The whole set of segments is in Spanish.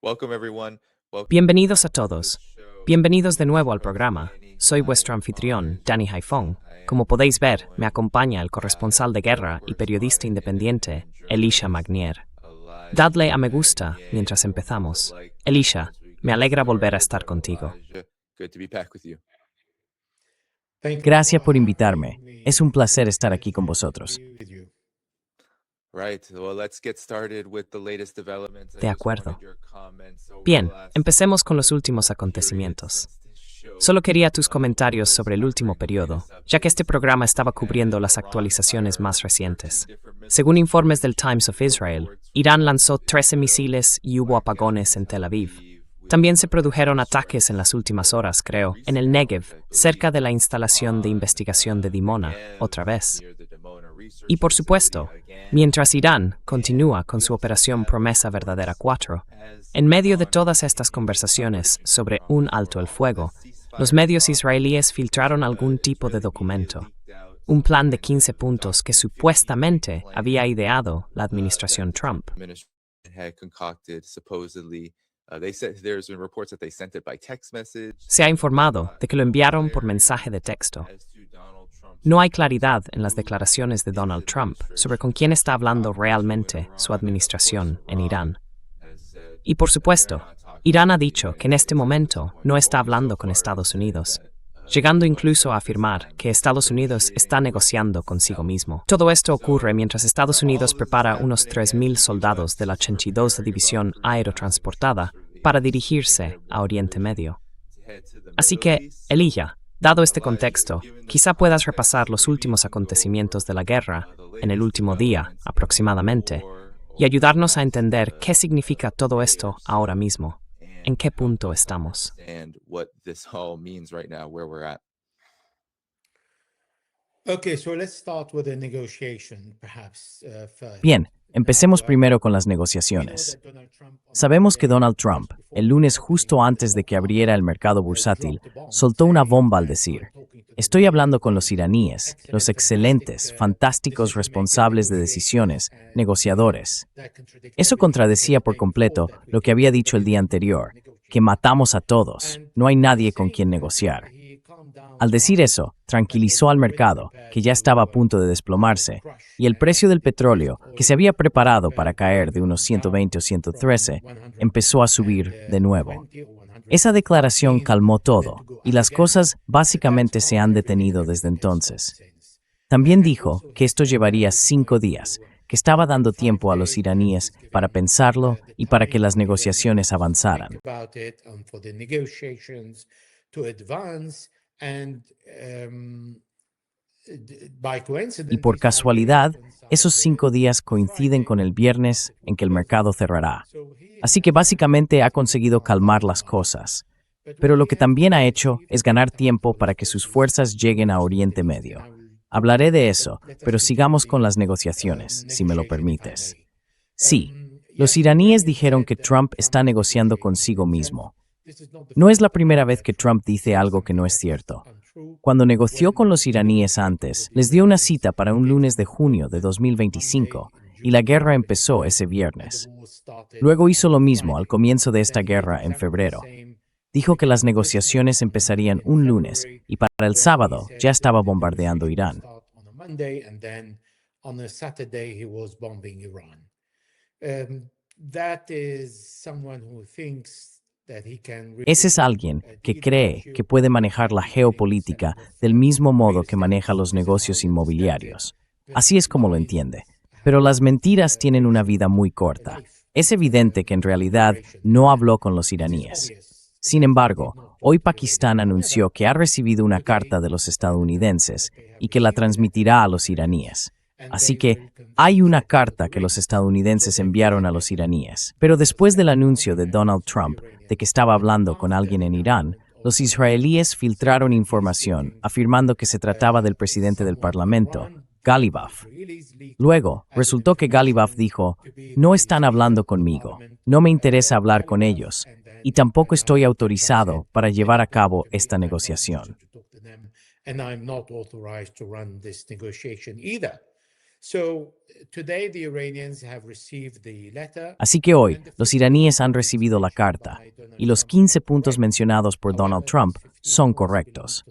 Welcome everyone. Welcome Bienvenidos a to the todos. show. Bienvenidos de nuevo al programa. Soy vuestro anfitrión, Danny Haifong. Como podéis ver, me acompaña el corresponsal de guerra y periodista independiente, Elisha Magnier. Dadle a me gusta mientras empezamos. Elisha, me alegra volver a estar contigo. Good to be back with you. Gracias por invitarme. Es un placer estar aquí con vosotros. Right. Well, let's get started with the latest developments. De acuerdo. Bien, empecemos con los últimos acontecimientos. Solo quería tus comentarios sobre el último periodo, ya que este programa estaba cubriendo las actualizaciones más recientes. Según informes del Times of Israel, Irán lanzó 13 misiles y hubo apagones en Tel Aviv. También se produjeron ataques en las últimas horas, creo, en el Negev, cerca de la instalación de investigación de Dimona, otra vez. Y por supuesto, mientras Irán continúa con su operación Promesa Verdadera 4, en medio de todas estas conversaciones sobre un alto el fuego, los medios israelíes filtraron algún tipo de documento, un plan de 15 puntos que supuestamente había ideado la administración Trump. Se ha informado de que lo enviaron por mensaje de texto. No hay claridad en las declaraciones de Donald Trump sobre con quién está hablando realmente su administración en Irán. Y por supuesto, Irán ha dicho que en este momento no está hablando con Estados Unidos, llegando incluso a afirmar que Estados Unidos está negociando consigo mismo. Todo esto ocurre mientras Estados Unidos prepara unos 3.000 soldados de la 82 División Aerotransportada para dirigirse a Oriente Medio. Así que, Elisha, dado este contexto, quizá puedas repasar los últimos acontecimientos de la guerra en el último día, aproximadamente, y ayudarnos a entender qué significa todo esto ahora mismo. ¿En qué punto estamos? Bien, empecemos primero con las negociaciones. Sabemos que Donald Trump, el lunes justo antes de que abriera el mercado bursátil, soltó una bomba al decir: estoy hablando con los iraníes, los excelentes, fantásticos responsables de decisiones, negociadores. Eso contradecía por completo lo que había dicho el día anterior, que matamos a todos, no hay nadie con quien negociar. Al decir eso, tranquilizó al mercado, que ya estaba a punto de desplomarse, y el precio del petróleo, que se había preparado para caer de unos 120 o 113, empezó a subir de nuevo. Esa declaración calmó todo, y las cosas básicamente se han detenido desde entonces. También dijo que esto llevaría 5 días, que estaba dando tiempo a los iraníes para pensarlo y para que las negociaciones avanzaran. Y por casualidad, esos 5 días coinciden con el viernes en que el mercado cerrará. Así que básicamente ha conseguido calmar las cosas. Pero lo que también ha hecho es ganar tiempo para que sus fuerzas lleguen a Oriente Medio. Hablaré de eso, pero sigamos con las negociaciones, si me lo permites. Sí, los iraníes dijeron que Trump está negociando consigo mismo. No es la primera vez que Trump dice algo que no es cierto. Cuando negoció con los iraníes antes, les dio una cita para un lunes de junio de 2025 y la guerra empezó ese viernes. Luego hizo lo mismo al comienzo de esta guerra en febrero. Dijo que las negociaciones empezarían un lunes y para el sábado ya estaba bombardeando Irán. Ese es alguien que cree que puede manejar la geopolítica del mismo modo que maneja los negocios inmobiliarios. Así es como lo entiende. Pero las mentiras tienen una vida muy corta. Es evidente que en realidad no habló con los iraníes. Sin embargo, hoy Pakistán anunció que ha recibido una carta de los estadounidenses y que la transmitirá a los iraníes. Así que hay una carta que los estadounidenses enviaron a los iraníes. Pero después del anuncio de Donald Trump de que estaba hablando con alguien en Irán, los israelíes filtraron información afirmando que se trataba del presidente del Parlamento, Ghalibaf. Luego, resultó que Ghalibaf dijo: no están hablando conmigo, no me interesa hablar con ellos, y tampoco estoy autorizado para llevar a cabo esta negociación. Así que hoy, los iraníes han recibido la carta, y los 15 puntos mencionados por Donald Trump son correctos.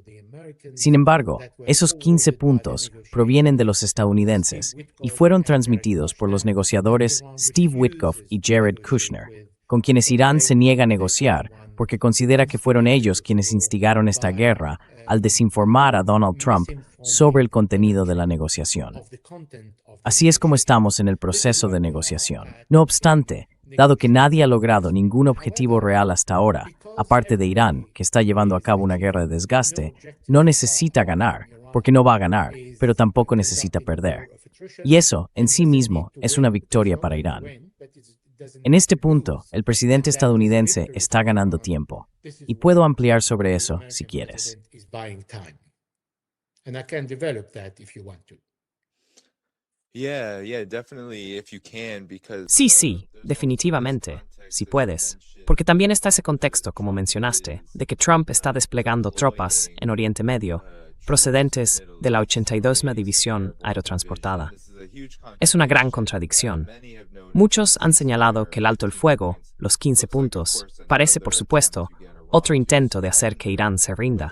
Sin embargo, esos 15 puntos provienen de los estadounidenses y fueron transmitidos por los negociadores Steve Witkoff y Jared Kushner, con quienes Irán se niega a negociar porque considera que fueron ellos quienes instigaron esta guerra al desinformar a Donald Trump sobre el contenido de la negociación. Así es como estamos en el proceso de negociación. No obstante, dado que nadie ha logrado ningún objetivo real hasta ahora, aparte de Irán, que está llevando a cabo una guerra de desgaste, no necesita ganar, porque no va a ganar, pero tampoco necesita perder. Y eso, en sí mismo, es una victoria para Irán. En este punto, el presidente estadounidense está ganando tiempo, y puedo ampliar sobre eso si quieres. Sí, definitivamente, si puedes. Porque también está ese contexto, como mencionaste, de que Trump está desplegando tropas en Oriente Medio, procedentes de la 82ª División Aerotransportada. Es una gran contradicción. Muchos han señalado que el alto el fuego, los 15 puntos, parece, por supuesto, otro intento de hacer que Irán se rinda.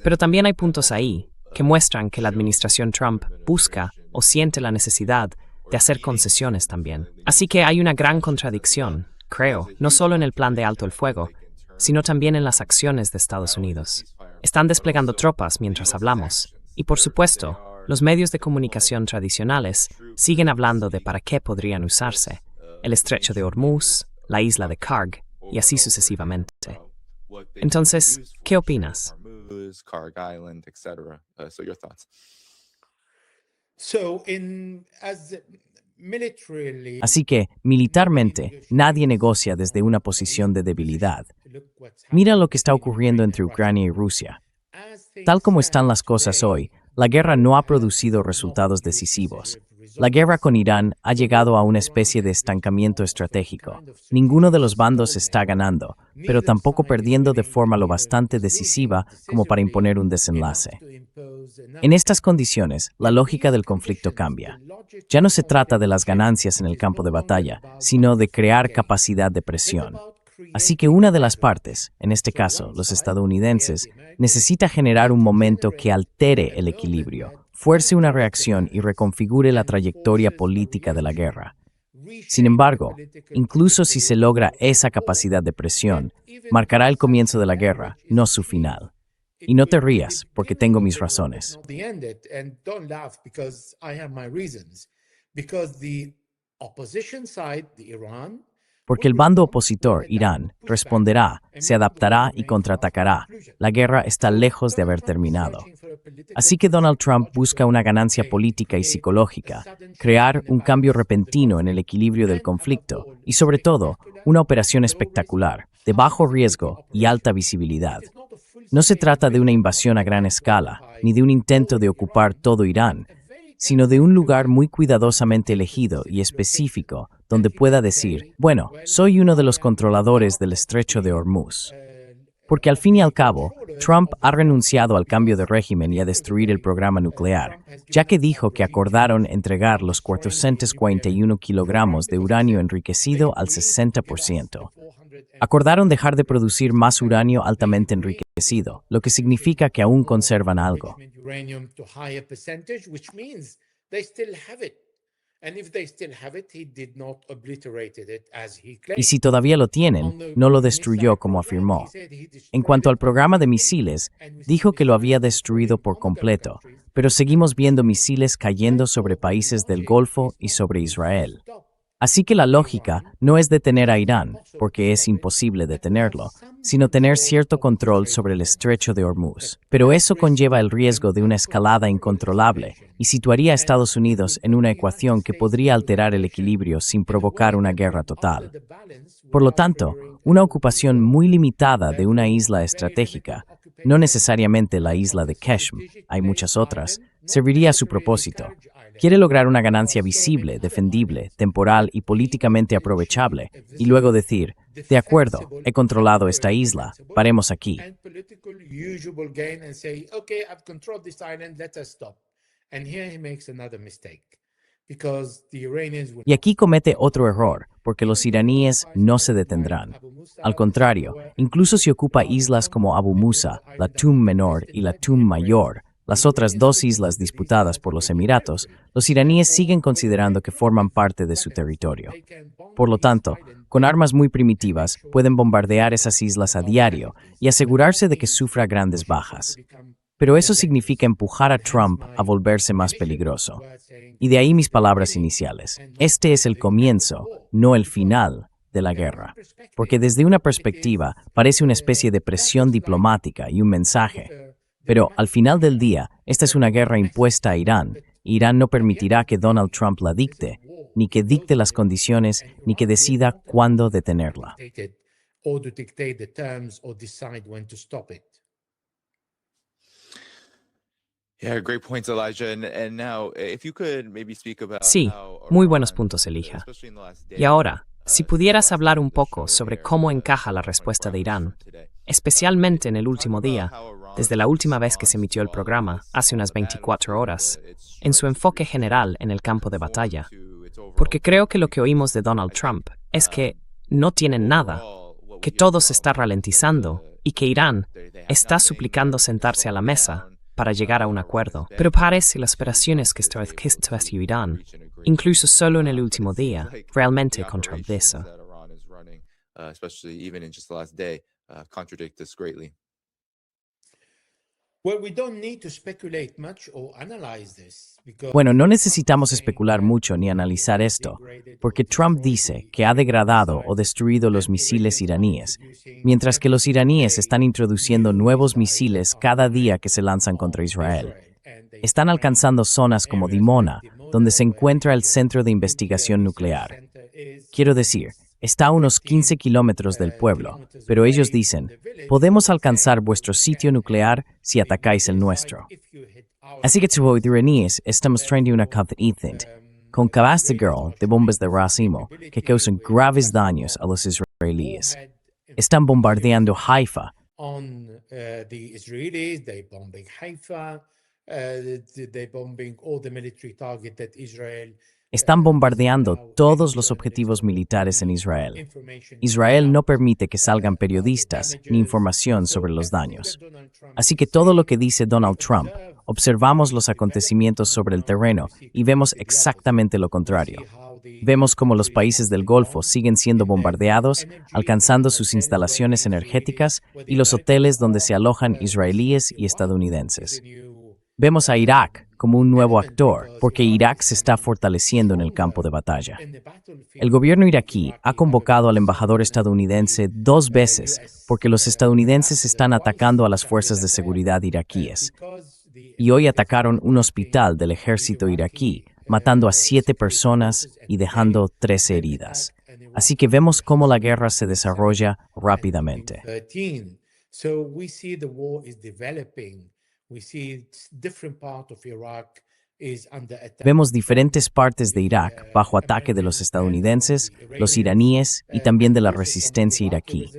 Pero también hay puntos ahí que muestran que la administración Trump busca o siente la necesidad de hacer concesiones también. Así que hay una gran contradicción, creo, no solo en el plan de alto el fuego, sino también en las acciones de Estados Unidos. Están desplegando tropas mientras hablamos, y por supuesto, los medios de comunicación tradicionales siguen hablando de para qué podrían usarse, el estrecho de Hormuz, la isla de Karg, y así sucesivamente. Entonces, ¿qué opinas? Así que, militarmente, nadie negocia desde una posición de debilidad. Mira lo que está ocurriendo entre Ucrania y Rusia. Tal como están las cosas hoy, la guerra no ha producido resultados decisivos. La guerra con Irán ha llegado a una especie de estancamiento estratégico. Ninguno de los bandos está ganando, pero tampoco perdiendo de forma lo bastante decisiva como para imponer un desenlace. En estas condiciones, la lógica del conflicto cambia. Ya no se trata de las ganancias en el campo de batalla, sino de crear capacidad de presión. Así que una de las partes, en este caso los estadounidenses, necesita generar un momento que altere el equilibrio, fuerce una reacción y reconfigure la trayectoria política de la guerra. Sin embargo, incluso si se logra esa capacidad de presión, marcará el comienzo de la guerra, no su final. Y no te rías, porque tengo mis razones. Porque el bando opositor, Irán, responderá, se adaptará y contraatacará. La guerra está lejos de haber terminado. Así que Donald Trump busca una ganancia política y psicológica, crear un cambio repentino en el equilibrio del conflicto y, sobre todo, una operación espectacular, de bajo riesgo y alta visibilidad. No se trata de una invasión a gran escala, ni de un intento de ocupar todo Irán, sino de un lugar muy cuidadosamente elegido y específico donde pueda decir, bueno, soy uno de los controladores del estrecho de Hormuz. Porque al fin y al cabo, Trump ha renunciado al cambio de régimen y a destruir el programa nuclear, ya que dijo que acordaron entregar los 441 kilogramos de uranio enriquecido al 60%. Acordaron dejar de producir más uranio altamente enriquecido, lo que significa que aún conservan algo. Y si todavía lo tienen, no lo destruyó como afirmó. En cuanto al programa de misiles, dijo que lo había destruido por completo, pero seguimos viendo misiles cayendo sobre países del Golfo y sobre Israel. Así que la lógica no es detener a Irán, porque es imposible detenerlo, sino tener cierto control sobre el estrecho de Hormuz. Pero eso conlleva el riesgo de una escalada incontrolable y situaría a Estados Unidos en una ecuación que podría alterar el equilibrio sin provocar una guerra total. Por lo tanto, una ocupación muy limitada de una isla estratégica, no necesariamente la isla de Keshm, hay muchas otras, serviría a su propósito. Quiere lograr una ganancia visible, defendible, temporal y políticamente aprovechable, y luego decir, de acuerdo, he controlado esta isla, paremos aquí. Y aquí comete otro error, porque los iraníes no se detendrán. Al contrario, incluso si ocupa islas como Abu Musa, la Tum Menor y la Tum Mayor, las otras dos islas disputadas por los Emiratos, los iraníes siguen considerando que forman parte de su territorio. Por lo tanto, con armas muy primitivas, pueden bombardear esas islas a diario y asegurarse de que sufra grandes bajas. Pero eso significa empujar a Trump a volverse más peligroso. Y de ahí mis palabras iniciales. Este es el comienzo, no el final, de la guerra. Porque desde una perspectiva parece una especie de presión diplomática y un mensaje. Pero al final del día, esta es una guerra impuesta a Irán. Irán no permitirá que Donald Trump la dicte, ni que dicte las condiciones, ni que decida cuándo detenerla. Yeah, great points, Elijah. And now, if you could maybe speak about Sí, how muy buenos Iran, puntos, Elijah. especially in the last Y day, ahora, si pudieras stepped up hablar un to poco show sobre their, cómo encaja la different respuesta de grounds Irán, for today. especialmente en el último Talk about día, how Iran's desde la última vez que se response emitió el to all of programa, this hace on unas the 24 battlefield, horas, its en su strikes enfoque recently, general en el campo de conform batalla. to its overall Porque creo que lo que victory. oímos de Donald I think, Trump es que no tienen nada, overall, what we que hear todo se from está is that ralentizando y que Irán they have está nothing, suplicando they're sentarse a la slowing mesa down. para llegar a un Iran acuerdo. is Pero bending parece las to operaciones come que to the table estableció to Irán, reach an agreement. incluso solo en el But último it seems día, like realmente the contradice operations eso. that Iran is running, especially even in just the last day, contradict this greatly. Bueno, no necesitamos especular mucho ni analizar esto, porque Trump dice que ha degradado o destruido los misiles iraníes, mientras que los iraníes están introduciendo nuevos misiles cada día que se lanzan contra Israel. Están alcanzando zonas como Dimona, donde se encuentra el Centro de Investigación Nuclear. Quiero decir, está a unos 15 kilómetros del pueblo, pero ellos dicen, podemos alcanzar vuestro sitio nuclear si atacáis el nuestro. Así que los iraníes estamos trayendo una capacidad con cabezas de girl de bombas de racimo que causan graves daños a los israelíes. Están bombardeando Haifa. Están bombardeando todos los objetivos militares en Israel. Israel no permite que salgan periodistas ni información sobre los daños. Así que todo lo que dice Donald Trump, observamos los acontecimientos sobre el terreno y vemos exactamente lo contrario. Vemos cómo los países del Golfo siguen siendo bombardeados, alcanzando sus instalaciones energéticas y los hoteles donde se alojan israelíes y estadounidenses. Vemos a Irak como un nuevo actor, porque Irak se está fortaleciendo en el campo de batalla. El gobierno iraquí ha convocado al embajador estadounidense 2 veces porque los estadounidenses están atacando a las fuerzas de seguridad iraquíes. Y hoy atacaron un hospital del ejército iraquí, matando a 7 personas y dejando 13 heridas. Así que vemos cómo la guerra se desarrolla rápidamente. Vemos diferentes partes de Irak bajo ataque de los estadounidenses, los iraníes y también de la resistencia iraquí.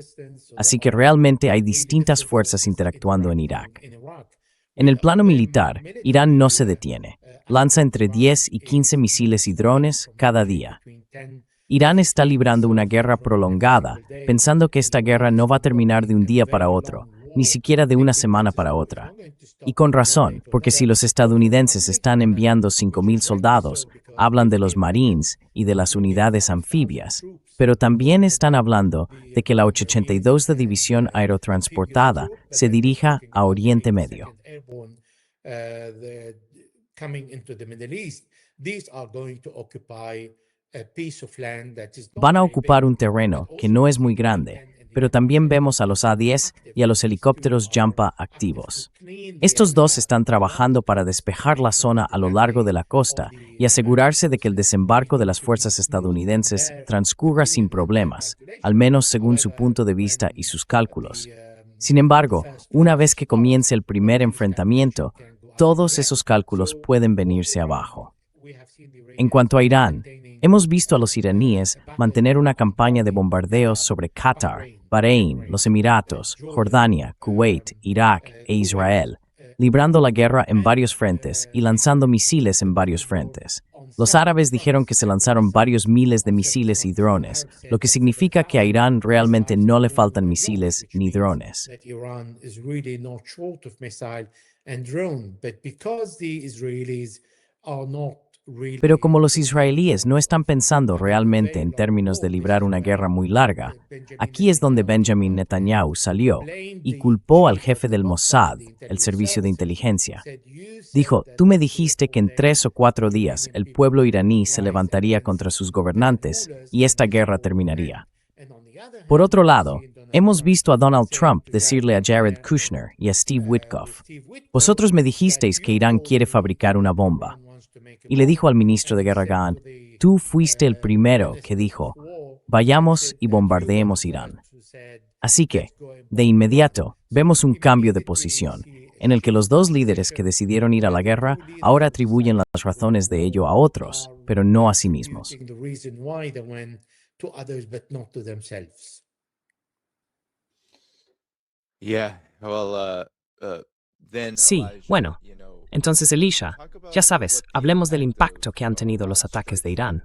Así que realmente hay distintas fuerzas interactuando en Irak. En el plano militar, Irán no se detiene. Lanza entre 10 y 15 misiles y drones cada día. Irán está librando una guerra prolongada, pensando que esta guerra no va a terminar de un día para otro, ni siquiera de una semana para otra. Y con razón, porque si los estadounidenses están enviando 5,000 soldados, hablan de los Marines y de las unidades anfibias, pero también están hablando de que la 82 de División Aerotransportada se dirija a Oriente Medio. Van a ocupar un terreno que no es muy grande, pero también vemos a los A-10 y a los helicópteros Jampa activos. Estos dos están trabajando para despejar la zona a lo largo de la costa y asegurarse de que el desembarco de las fuerzas estadounidenses transcurra sin problemas, al menos según su punto de vista y sus cálculos. Sin embargo, una vez que comience el primer enfrentamiento, todos esos cálculos pueden venirse abajo. En cuanto a Irán, hemos visto a los iraníes mantener una campaña de bombardeos sobre Qatar, Bahrein, los Emiratos, Jordania, Kuwait, Irak e Israel, librando la guerra en varios frentes y lanzando misiles en varios frentes. Los árabes dijeron que se lanzaron varios miles de misiles y drones, lo que significa que a Irán realmente no le faltan misiles ni drones. Pero como los israelíes no están pensando realmente en términos de librar una guerra muy larga, aquí es donde Benjamin Netanyahu salió y culpó al jefe del Mossad, el servicio de inteligencia. Dijo, tú me dijiste que en 3 o 4 días el pueblo iraní se levantaría contra sus gobernantes y esta guerra terminaría. Por otro lado, hemos visto a Donald Trump decirle a Jared Kushner y a Steve Witkoff, vosotros me dijisteis que Irán quiere fabricar una bomba. Y le dijo al ministro de Guerra Gant, tú fuiste el primero que dijo, vayamos y bombardeemos Irán. Así que, de inmediato, vemos un cambio de posición, en el que los dos líderes que decidieron ir a la guerra ahora atribuyen las razones de ello a otros, pero no a sí mismos. Sí, bueno. Entonces, Elisha, ya sabes, hablemos del impacto que han tenido los ataques de Irán.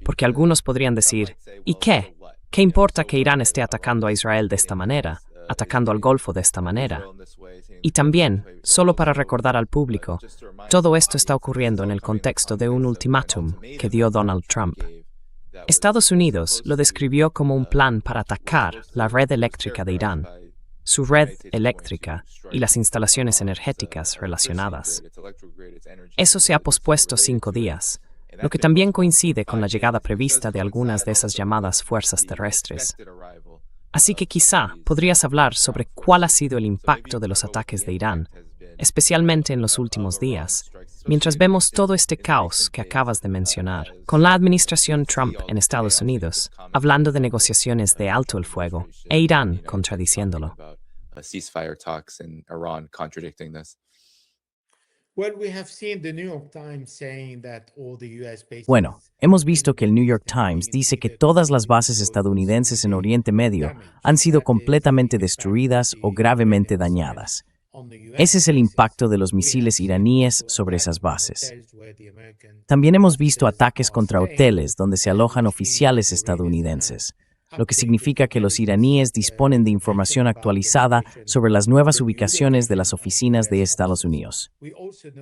Porque algunos podrían decir, ¿y qué? ¿Qué importa que Irán esté atacando a Israel de esta manera, atacando al Golfo de esta manera? Y también, solo para recordar al público, todo esto está ocurriendo en el contexto de un ultimátum que dio Donald Trump. Estados Unidos lo describió como un plan para atacar la red eléctrica de Irán, su red eléctrica y las instalaciones energéticas relacionadas. Eso se ha pospuesto 5 días, lo que también coincide con la llegada prevista de algunas de esas llamadas fuerzas terrestres. Así que quizá podrías hablar sobre cuál ha sido el impacto de los ataques de Irán, especialmente en los últimos días, mientras vemos todo este caos que acabas de mencionar, con la administración Trump en Estados Unidos, hablando de negociaciones de alto el fuego, e Irán contradiciéndolo. Bueno, hemos visto que el New York Times dice que todas las bases estadounidenses en Oriente Medio han sido completamente destruidas o gravemente dañadas. Ese es el impacto de los misiles iraníes sobre esas bases. También hemos visto ataques contra hoteles donde se alojan oficiales estadounidenses, lo que significa que los iraníes disponen de información actualizada sobre las nuevas ubicaciones de las oficinas de Estados Unidos.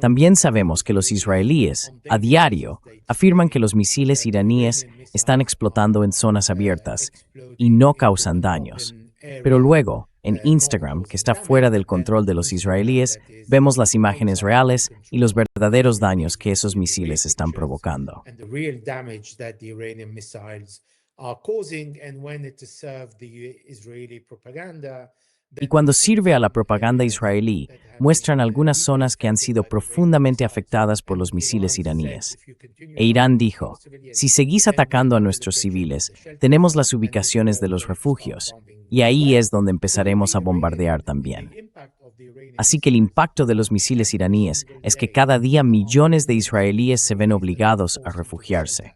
También sabemos que los israelíes, a diario, afirman que los misiles iraníes están explotando en zonas abiertas y no causan daños. Pero luego, en Instagram, que está fuera del control de los israelíes, vemos las imágenes reales y los verdaderos daños que esos misiles están provocando. Y cuando sirve a la propaganda israelí, muestran algunas zonas que han sido profundamente afectadas por los misiles iraníes. E Irán dijo, si seguís atacando a nuestros civiles, tenemos las ubicaciones de los refugios, y ahí es donde empezaremos a bombardear también. Así que el impacto de los misiles iraníes es que cada día millones de israelíes se ven obligados a refugiarse.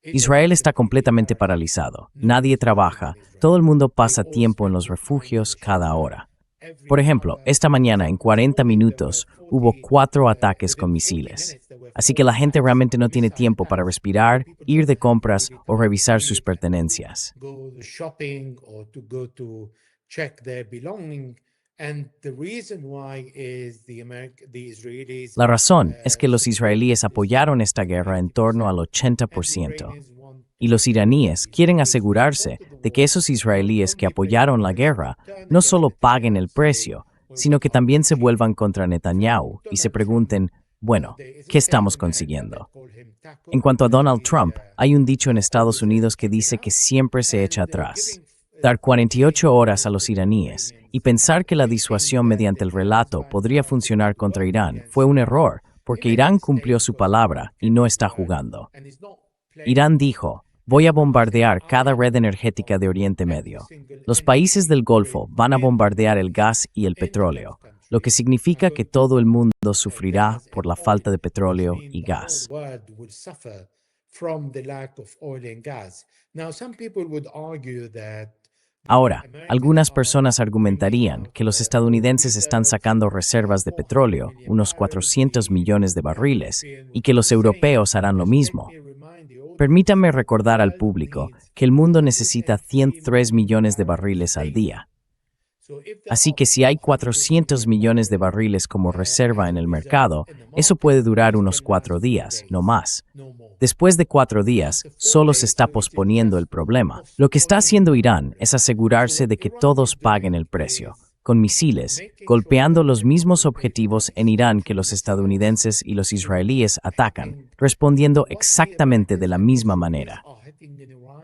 Israel está completamente paralizado, nadie trabaja, todo el mundo pasa tiempo en los refugios cada hora. Por ejemplo, esta mañana en 40 minutos hubo 4 ataques con misiles. Así que la gente realmente no tiene tiempo para respirar, ir de compras o revisar sus pertenencias. La razón es que los israelíes apoyaron esta guerra en torno al 80%. Y los iraníes quieren asegurarse de que esos israelíes que apoyaron la guerra no solo paguen el precio, sino que también se vuelvan contra Netanyahu y se pregunten, bueno, ¿qué estamos consiguiendo? En cuanto a Donald Trump, hay un dicho en Estados Unidos que dice que siempre se echa atrás. Dar 48 horas a los iraníes y pensar que la disuasión mediante el relato podría funcionar contra Irán fue un error, porque Irán cumplió su palabra y no está jugando. Irán dijo, voy a bombardear cada red energética de Oriente Medio. Los países del Golfo van a bombardear el gas y el petróleo, lo que significa que todo el mundo sufrirá por la falta de petróleo y gas. Ahora, algunas personas argumentarían que los estadounidenses están sacando reservas de petróleo, unos 400 millones de barriles, y que los europeos harán lo mismo. Permítanme recordar al público que el mundo necesita 103 millones de barriles al día. Así que si hay 400 millones de barriles como reserva en el mercado, eso puede durar unos 4 días, no más. Después de 4 días, solo se está posponiendo el problema. Lo que está haciendo Irán es asegurarse de que todos paguen el precio, con misiles, golpeando los mismos objetivos en Irán que los estadounidenses y los israelíes atacan, respondiendo exactamente de la misma manera.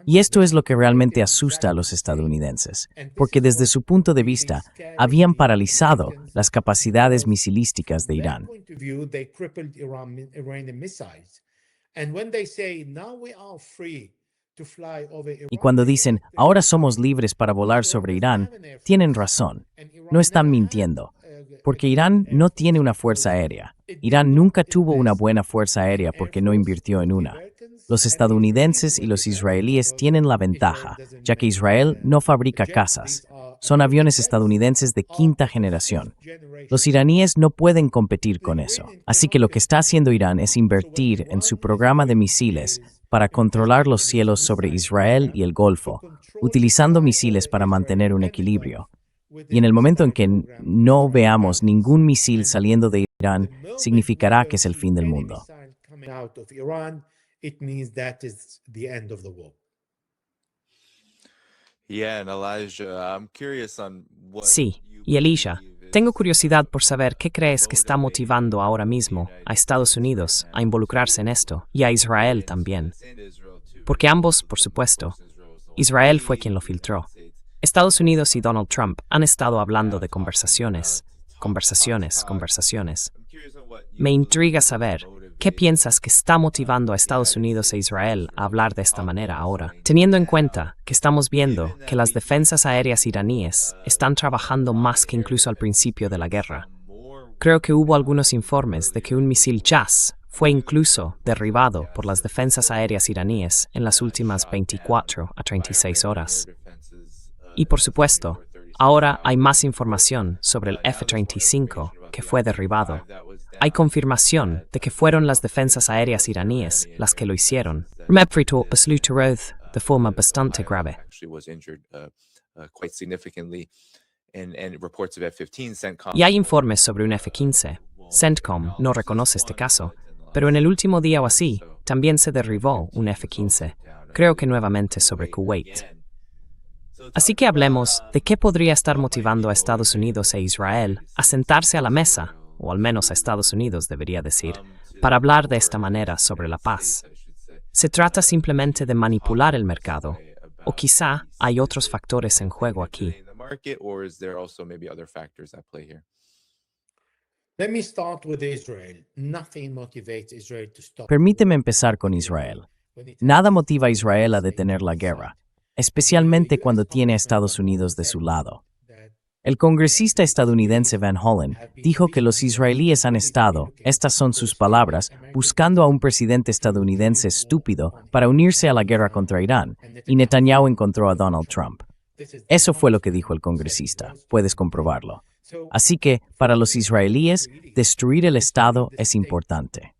Y esto es lo que realmente asusta a los estadounidenses, porque desde su punto de vista, habían paralizado las capacidades misilísticas de Irán. Y cuando dicen, ahora somos libres para volar sobre Irán, tienen razón. No están mintiendo, porque Irán no tiene una fuerza aérea. Irán nunca tuvo una buena fuerza aérea porque no invirtió en una. Los estadounidenses y los israelíes tienen la ventaja, ya que Israel no fabrica cazas. Son aviones estadounidenses de quinta generación. Los iraníes no pueden competir con eso. Así que lo que está haciendo Irán es invertir en su programa de misiles para controlar los cielos sobre Israel y el Golfo, utilizando misiles para mantener un equilibrio. Y en el momento en que no veamos ningún misil saliendo de Irán, significará que es el fin del mundo. It means that is the end of the war. Yeah, and Elijah, I'm curious on what Sí, you y Elisha, believe tengo curiosidad por saber qué crees que está motivando ahora mismo a Estados Unidos a involucrarse en esto, y a Israel también. Porque ambos, por supuesto, Israel fue quien lo filtró. Estados Unidos y Donald Trump han estado hablando de conversaciones. Me intriga saber qué piensas que está motivando a Estados Unidos e Israel a hablar de esta manera ahora, teniendo en cuenta que estamos viendo que las defensas aéreas iraníes están trabajando más que incluso al principio de la guerra. Creo que hubo algunos informes de que un misil Jas fue incluso derribado por las defensas aéreas iraníes en las últimas 24 a 36 horas. Y por supuesto, ahora hay más información sobre el F-35 que fue derribado. Hay confirmación de que fueron las defensas aéreas iraníes las que lo hicieron. Remepfrito besluterodd de forma bastante grave. Y hay informes sobre un F-15. CENTCOM no reconoce este caso, pero en el último día o así, también se derribó un F-15, creo que nuevamente sobre Kuwait. Así que hablemos de qué podría estar motivando a Estados Unidos e Israel a sentarse a la mesa, o al menos a Estados Unidos debería decir, para hablar de esta manera sobre la paz. ¿Se trata simplemente de manipular el mercado? ¿O quizá hay otros factores en juego aquí? Permíteme empezar con Israel. Nada motiva a Israel a detener la guerra, especialmente cuando tiene a Estados Unidos de su lado. El congresista estadounidense Van Hollen dijo que los israelíes han estado, estas son sus palabras, buscando a un presidente estadounidense estúpido para unirse a la guerra contra Irán, y Netanyahu encontró a Donald Trump. Eso fue lo que dijo el congresista, puedes comprobarlo. Así que, para los israelíes, destruir el Estado es importante.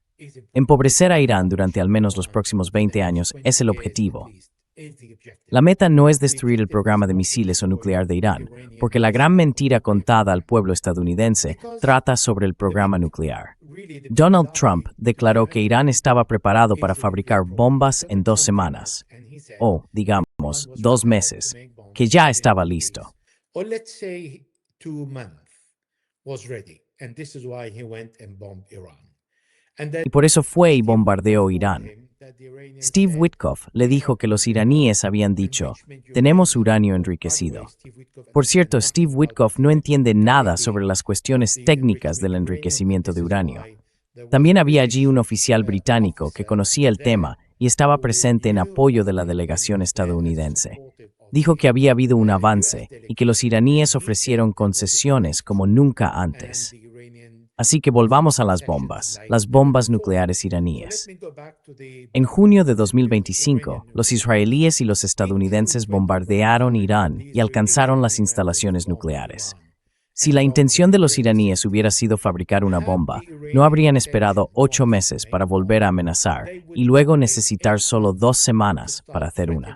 Empobrecer a Irán durante al menos los próximos 20 años es el objetivo. La meta no es destruir el programa de misiles o nuclear de Irán, porque la gran mentira contada al pueblo estadounidense trata sobre el programa nuclear. Donald Trump declaró que Irán estaba preparado para fabricar bombas en 2 semanas, o, digamos, 2 meses, que ya estaba listo. Y por eso fue y bombardeó Irán. Steve Witkoff le dijo que los iraníes habían dicho, tenemos uranio enriquecido. Por cierto, Steve Witkoff no entiende nada sobre las cuestiones técnicas del enriquecimiento de uranio. También había allí un oficial británico que conocía el tema y estaba presente en apoyo de la delegación estadounidense. Dijo que había habido un avance y que los iraníes ofrecieron concesiones como nunca antes. Así que volvamos a las bombas nucleares iraníes. En junio de 2025, los israelíes y los estadounidenses bombardearon Irán y alcanzaron las instalaciones nucleares. Si la intención de los iraníes hubiera sido fabricar una bomba, no habrían esperado 8 meses para volver a amenazar y luego necesitar solo 2 semanas para hacer una.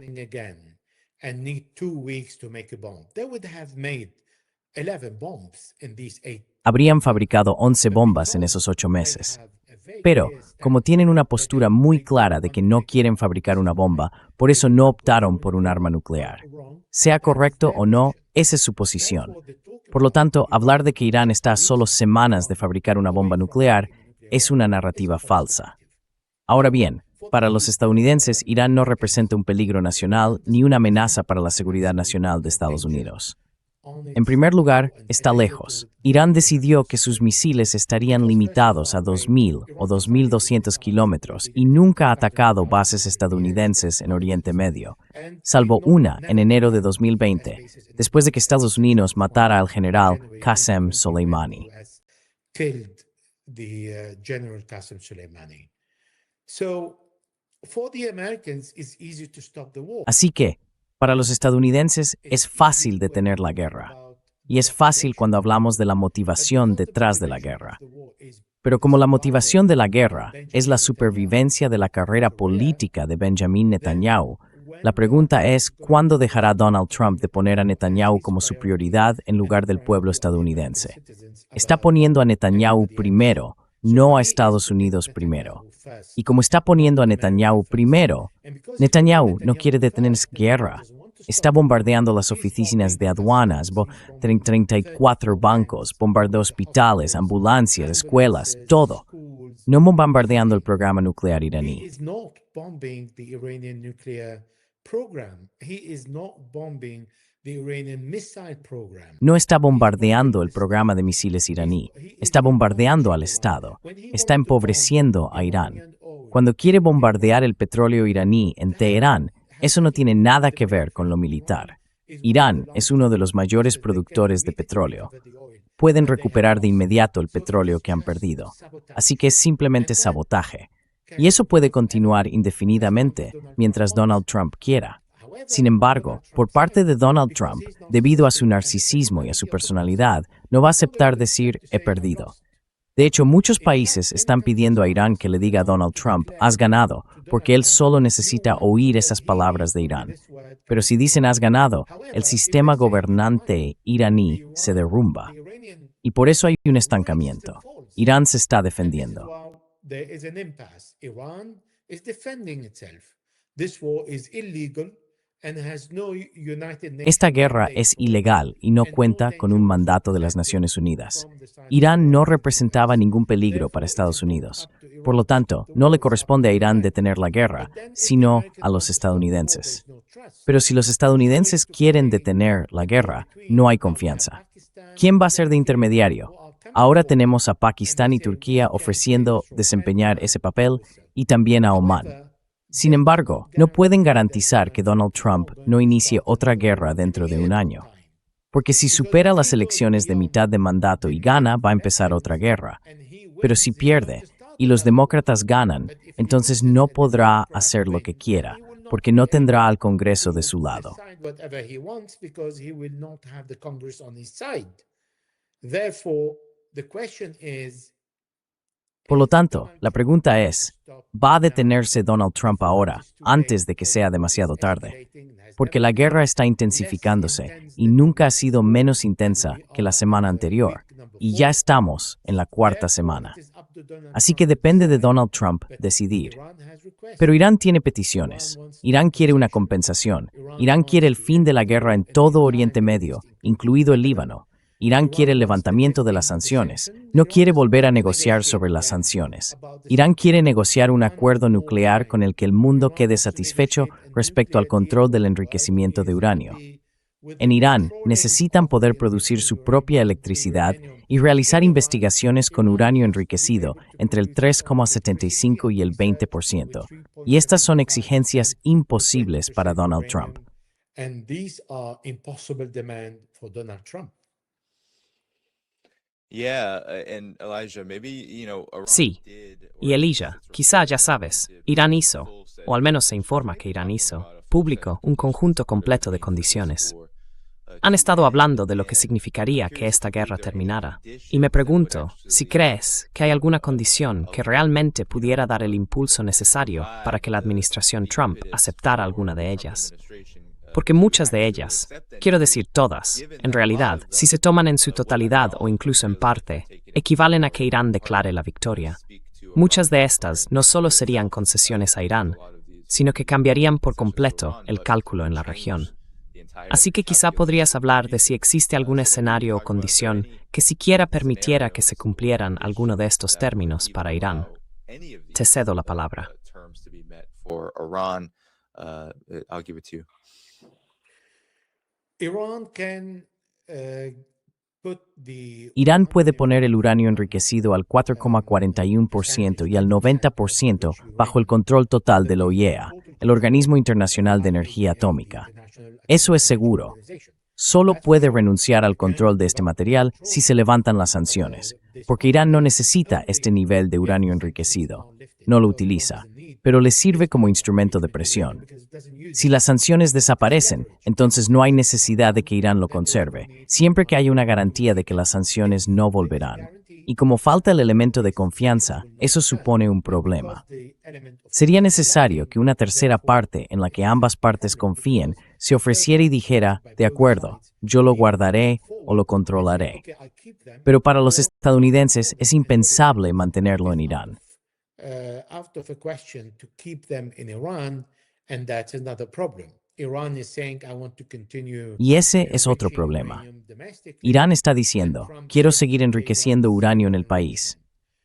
Habrían fabricado 11 bombas en esos 8 meses. Pero, como tienen una postura muy clara de que no quieren fabricar una bomba, por eso no optaron por un arma nuclear. Sea correcto o no, esa es su posición. Por lo tanto, hablar de que Irán está a solo semanas de fabricar una bomba nuclear es una narrativa falsa. Ahora bien, para los estadounidenses, Irán no representa un peligro nacional ni una amenaza para la seguridad nacional de Estados Unidos. En primer lugar, está lejos. Irán decidió que sus misiles estarían limitados a 2.000 o 2.200 kilómetros y nunca ha atacado bases estadounidenses en Oriente Medio, salvo una en enero de 2020, después de que Estados Unidos matara al general Qasem Soleimani. Así que, para los estadounidenses es fácil detener la guerra, y es fácil cuando hablamos de la motivación detrás de la guerra. Pero como la motivación de la guerra es la supervivencia de la carrera política de Benjamin Netanyahu, la pregunta es ¿cuándo dejará Donald Trump de poner a Netanyahu como su prioridad en lugar del pueblo estadounidense? Está poniendo a Netanyahu primero, no a Estados Unidos primero. Y como está poniendo a Netanyahu primero, Netanyahu no quiere detener guerra. Está bombardeando las oficinas de aduanas, 34 bancos, bombardeó hospitales, ambulancias, escuelas, todo. No bombardeando el programa nuclear iraní. No está bombardeando el programa de misiles iraní, está bombardeando al Estado, está empobreciendo a Irán. Cuando quiere bombardear el petróleo iraní en Teherán, eso no tiene nada que ver con lo militar. Irán es uno de los mayores productores de petróleo. Pueden recuperar de inmediato el petróleo que han perdido, así que es simplemente sabotaje. Y eso puede continuar indefinidamente mientras Donald Trump quiera. Sin embargo, por parte de Donald Trump, debido a su narcisismo y a su personalidad, no va a aceptar decir «he perdido». De hecho, muchos países están pidiendo a Irán que le diga a Donald Trump «has ganado», porque él solo necesita oír esas palabras de Irán. Pero si dicen «has ganado», el sistema gobernante iraní se derrumba. Y por eso hay un estancamiento. Irán se está defendiendo. Esta guerra es ilegal y no cuenta con un mandato de las Naciones Unidas. Irán no representaba ningún peligro para Estados Unidos. Por lo tanto, no le corresponde a Irán detener la guerra, sino a los estadounidenses. Pero si los estadounidenses quieren detener la guerra, no hay confianza. ¿Quién va a ser de intermediario? Ahora tenemos a Pakistán y Turquía ofreciendo desempeñar ese papel y también a Omán. Sin embargo, no pueden garantizar que Donald Trump no inicie otra guerra dentro de un año. Porque si supera las elecciones de mitad de mandato y gana, va a empezar otra guerra. Pero si pierde y los demócratas ganan, entonces no podrá hacer lo que quiera, porque no tendrá al Congreso de su lado. Por lo tanto, la pregunta es, ¿va a detenerse Donald Trump ahora, antes de que sea demasiado tarde? Porque la guerra está intensificándose y nunca ha sido menos intensa que la semana anterior, y ya estamos en la 4ª semana. Así que depende de Donald Trump decidir. Pero Irán tiene peticiones. Irán quiere una compensación. Irán quiere el fin de la guerra en todo Oriente Medio, incluido el Líbano. Irán quiere el levantamiento de las sanciones. No quiere volver a negociar sobre las sanciones. Irán quiere negociar un acuerdo nuclear con el que el mundo quede satisfecho respecto al control del enriquecimiento de uranio. En Irán, necesitan poder producir su propia electricidad y realizar investigaciones con uranio enriquecido entre el 3,75 y el 20%. Y estas son exigencias imposibles para Donald Trump. Sí, y Elijah, quizá ya sabes, Irán hizo, o al menos se informa que Irán hizo, público un conjunto completo de condiciones. Han estado hablando de lo que significaría que esta guerra terminara, y me pregunto si crees que hay alguna condición que realmente pudiera dar el impulso necesario para que la administración Trump aceptara alguna de ellas. Porque muchas de ellas, quiero decir todas, en realidad, si se toman en su totalidad o incluso en parte, equivalen a que Irán declare la victoria. Muchas de estas no solo serían concesiones a Irán, sino que cambiarían por completo el cálculo en la región. Así que quizá podrías hablar de si existe algún escenario o condición que siquiera permitiera que se cumplieran alguno de estos términos para Irán. Te cedo la palabra. Irán puede poner el uranio enriquecido al 4,41% y al 90% bajo el control total de la OIEA, el Organismo Internacional de Energía Atómica. Eso es seguro. Solo puede renunciar al control de este material si se levantan las sanciones, porque Irán no necesita este nivel de uranio enriquecido. No lo utiliza, pero le sirve como instrumento de presión. Si las sanciones desaparecen, entonces no hay necesidad de que Irán lo conserve, siempre que haya una garantía de que las sanciones no volverán. Y como falta el elemento de confianza, eso supone un problema. Sería necesario que una tercera parte en la que ambas partes confíen se ofreciera y dijera, de acuerdo, yo lo guardaré o lo controlaré. Pero para los estadounidenses es impensable mantenerlo en Irán. Y ese es otro problema. Irán está diciendo, quiero seguir enriqueciendo uranio en el país.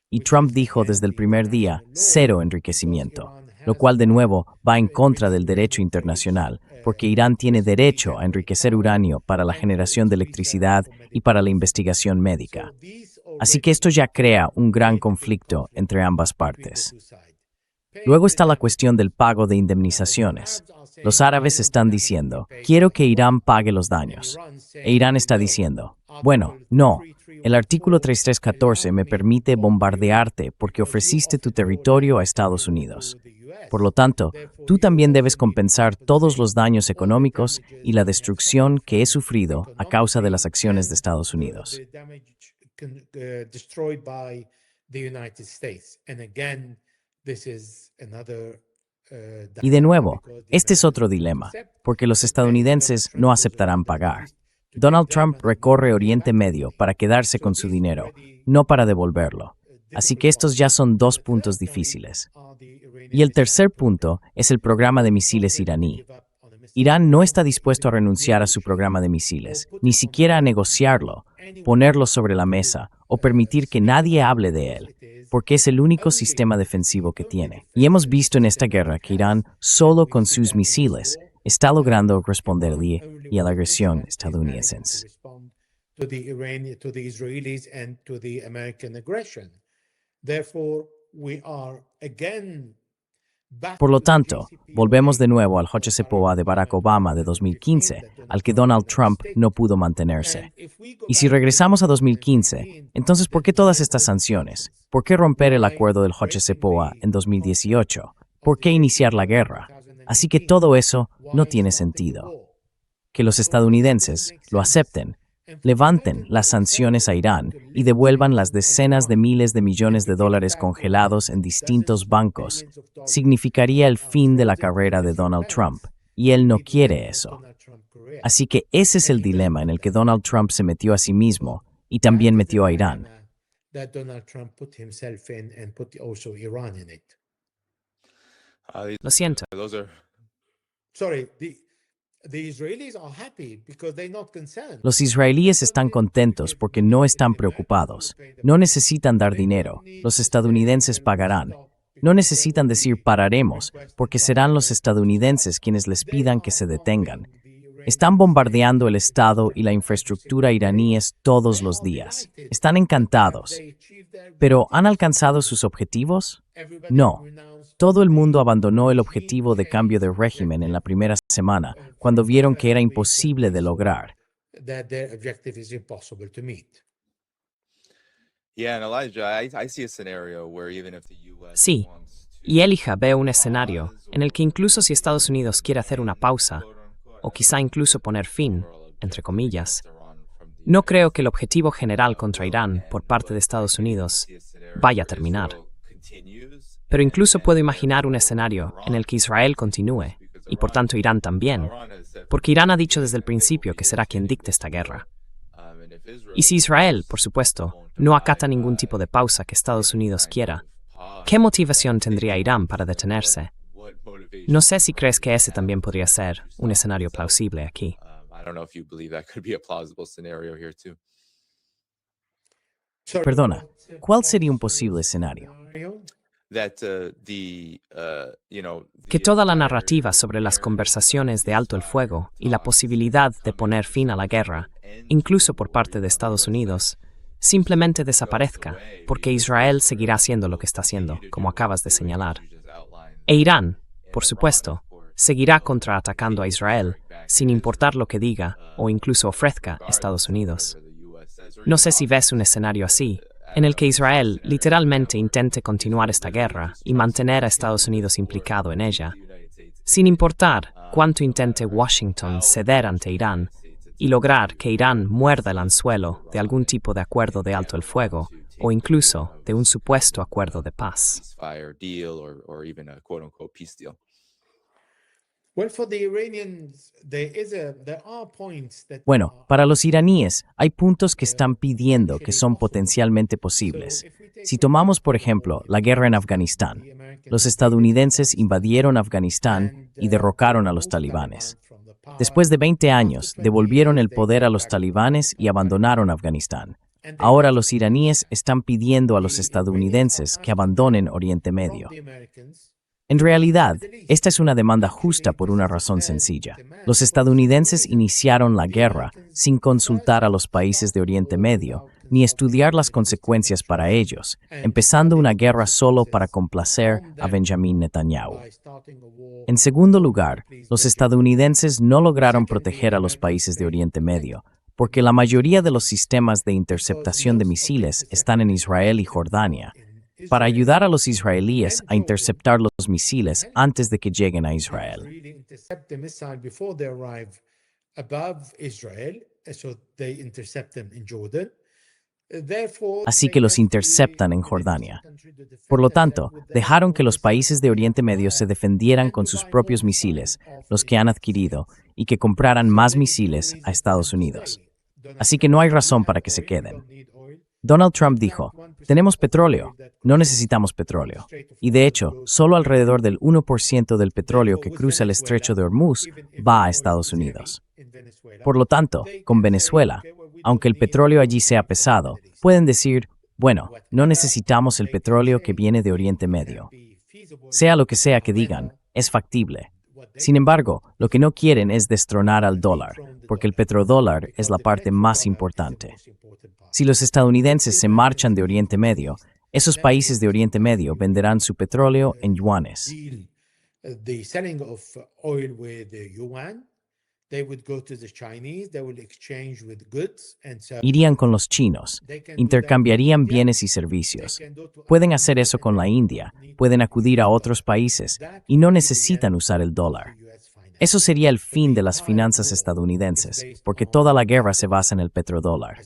Y Trump dijo desde el primer día, cero enriquecimiento, lo cual de nuevo va en contra del derecho internacional, porque Irán tiene derecho a enriquecer uranio para la generación de electricidad y para la investigación médica. Así que esto ya crea un gran conflicto entre ambas partes. Luego está la cuestión del pago de indemnizaciones. Los árabes están diciendo, quiero que Irán pague los daños. E Irán está diciendo, bueno, no, el artículo 3314 me permite bombardearte porque ofreciste tu territorio a Estados Unidos. Por lo tanto, tú también debes compensar todos los daños económicos y la destrucción que he sufrido a causa de las acciones de Estados Unidos. Y de nuevo, este es otro dilema, porque los estadounidenses no aceptarán pagar. Donald Trump recorre Oriente Medio para quedarse con su dinero, no para devolverlo. Así que estos ya son dos puntos difíciles. Y el tercer punto es el programa de misiles iraní. Irán no está dispuesto a renunciar a su programa de misiles, ni siquiera a negociarlo, ponerlo sobre la mesa o permitir que nadie hable de él, porque es el único sistema defensivo que tiene. Y hemos visto en esta guerra que Irán, solo con sus misiles, está logrando responderle a la agresión estadounidense. Por lo tanto, volvemos de nuevo al JCPOA de Barack Obama de 2015, al que Donald Trump no pudo mantenerse. Y si regresamos a 2015, entonces ¿por qué todas estas sanciones? ¿Por qué romper el acuerdo del JCPOA en 2018? ¿Por qué iniciar la guerra? Así que todo eso no tiene sentido. Que los estadounidenses lo acepten, levanten las sanciones a Irán y devuelvan las decenas de miles de millones de dólares congelados en distintos bancos, significaría el fin de la carrera de Donald Trump, y él no quiere eso. Así que ese es el dilema en el que Donald Trump se metió a sí mismo y también metió a Irán. Lo siento. Los israelíes están contentos porque no están preocupados. No necesitan dar dinero. Los estadounidenses pagarán. No necesitan decir pararemos, porque serán los estadounidenses quienes les pidan que se detengan. Están bombardeando el Estado y la infraestructura iraníes todos los días. Están encantados. ¿Pero han alcanzado sus objetivos? No. Todo el mundo abandonó el objetivo de cambio de régimen en la primera semana, cuando vieron que era imposible de lograr. Yeah, and Elijah, I see a scenario where even if the US Sí, wants to y Elijah ve un escenario en el que incluso si Estados Unidos quiere hacer una pausa, o quizá incluso poner fin, entre comillas, no creo que el objetivo general contra Irán por parte de Estados Unidos vaya a terminar. Pero incluso puedo imaginar un escenario en el que Israel continúe, y por tanto Irán también, porque Irán ha dicho desde el principio que será quien dicte esta guerra. Y si Israel, por supuesto, no acata ningún tipo de pausa que Estados Unidos quiera, ¿qué motivación tendría Irán para detenerse? No sé si crees que ese también podría ser un escenario plausible aquí. I don't know if you believe that could be a plausible scenario here too. Perdona, ¿cuál sería un posible escenario? That Que toda la narrativa sobre las conversaciones de alto el fuego y la posibilidad de poner fin a la guerra, incluso por parte de Estados Unidos, simplemente desaparezca, porque Israel seguirá haciendo lo que está haciendo, como acabas de señalar. E Irán, por supuesto, seguirá contraatacando a Israel, sin importar lo que diga o incluso ofrezca Estados Unidos. No sé si ves un escenario así, en el que Israel literalmente intente continuar esta guerra y mantener a Estados Unidos implicado en ella, sin importar cuánto intente Washington ceder ante Irán y lograr que Irán muerda el anzuelo de algún tipo de acuerdo de alto el fuego o incluso de un supuesto acuerdo de paz. ceasefire deal or even a quote unquote peace deal. Bueno, para los iraníes hay puntos que están pidiendo que son potencialmente posibles. Si tomamos, por ejemplo, la guerra en Afganistán, los estadounidenses invadieron Afganistán y derrocaron a los talibanes. Después de 20 años, devolvieron el poder a los talibanes y abandonaron Afganistán. Ahora los iraníes están pidiendo a los estadounidenses que abandonen Oriente Medio. En realidad, esta es una demanda justa por una razón sencilla. Los estadounidenses iniciaron la guerra sin consultar a los países de Oriente Medio, ni estudiar las consecuencias para ellos, empezando una guerra solo para complacer a Benjamin Netanyahu. En segundo lugar, los estadounidenses no lograron proteger a los países de Oriente Medio, porque la mayoría de los sistemas de interceptación de misiles están en Israel y Jordania, para ayudar a los israelíes a interceptar los misiles antes de que lleguen a Israel. Así que los interceptan en Jordania. Por lo tanto, dejaron que los países de Oriente Medio se defendieran con sus propios misiles, los que han adquirido, y que compraran más misiles a Estados Unidos. Así que no hay razón para que se queden. Donald Trump dijo, tenemos petróleo, no necesitamos petróleo. Y de hecho, solo alrededor del 1% del petróleo que cruza el estrecho de Hormuz va a Estados Unidos. Por lo tanto, con Venezuela, aunque el petróleo allí sea pesado, pueden decir, bueno, no necesitamos el petróleo que viene de Oriente Medio. Sea lo que sea que digan, es factible. Sin embargo, lo que no quieren es destronar al dólar, porque el petrodólar es la parte más importante. Si los estadounidenses se marchan de Oriente Medio, esos países de Oriente Medio venderán su petróleo en yuanes. Irían con los chinos, intercambiarían bienes y servicios. Pueden hacer eso con la India, pueden acudir a otros países y no necesitan usar el dólar. Eso sería el fin de las finanzas estadounidenses, porque toda la guerra se basa en el petrodólar.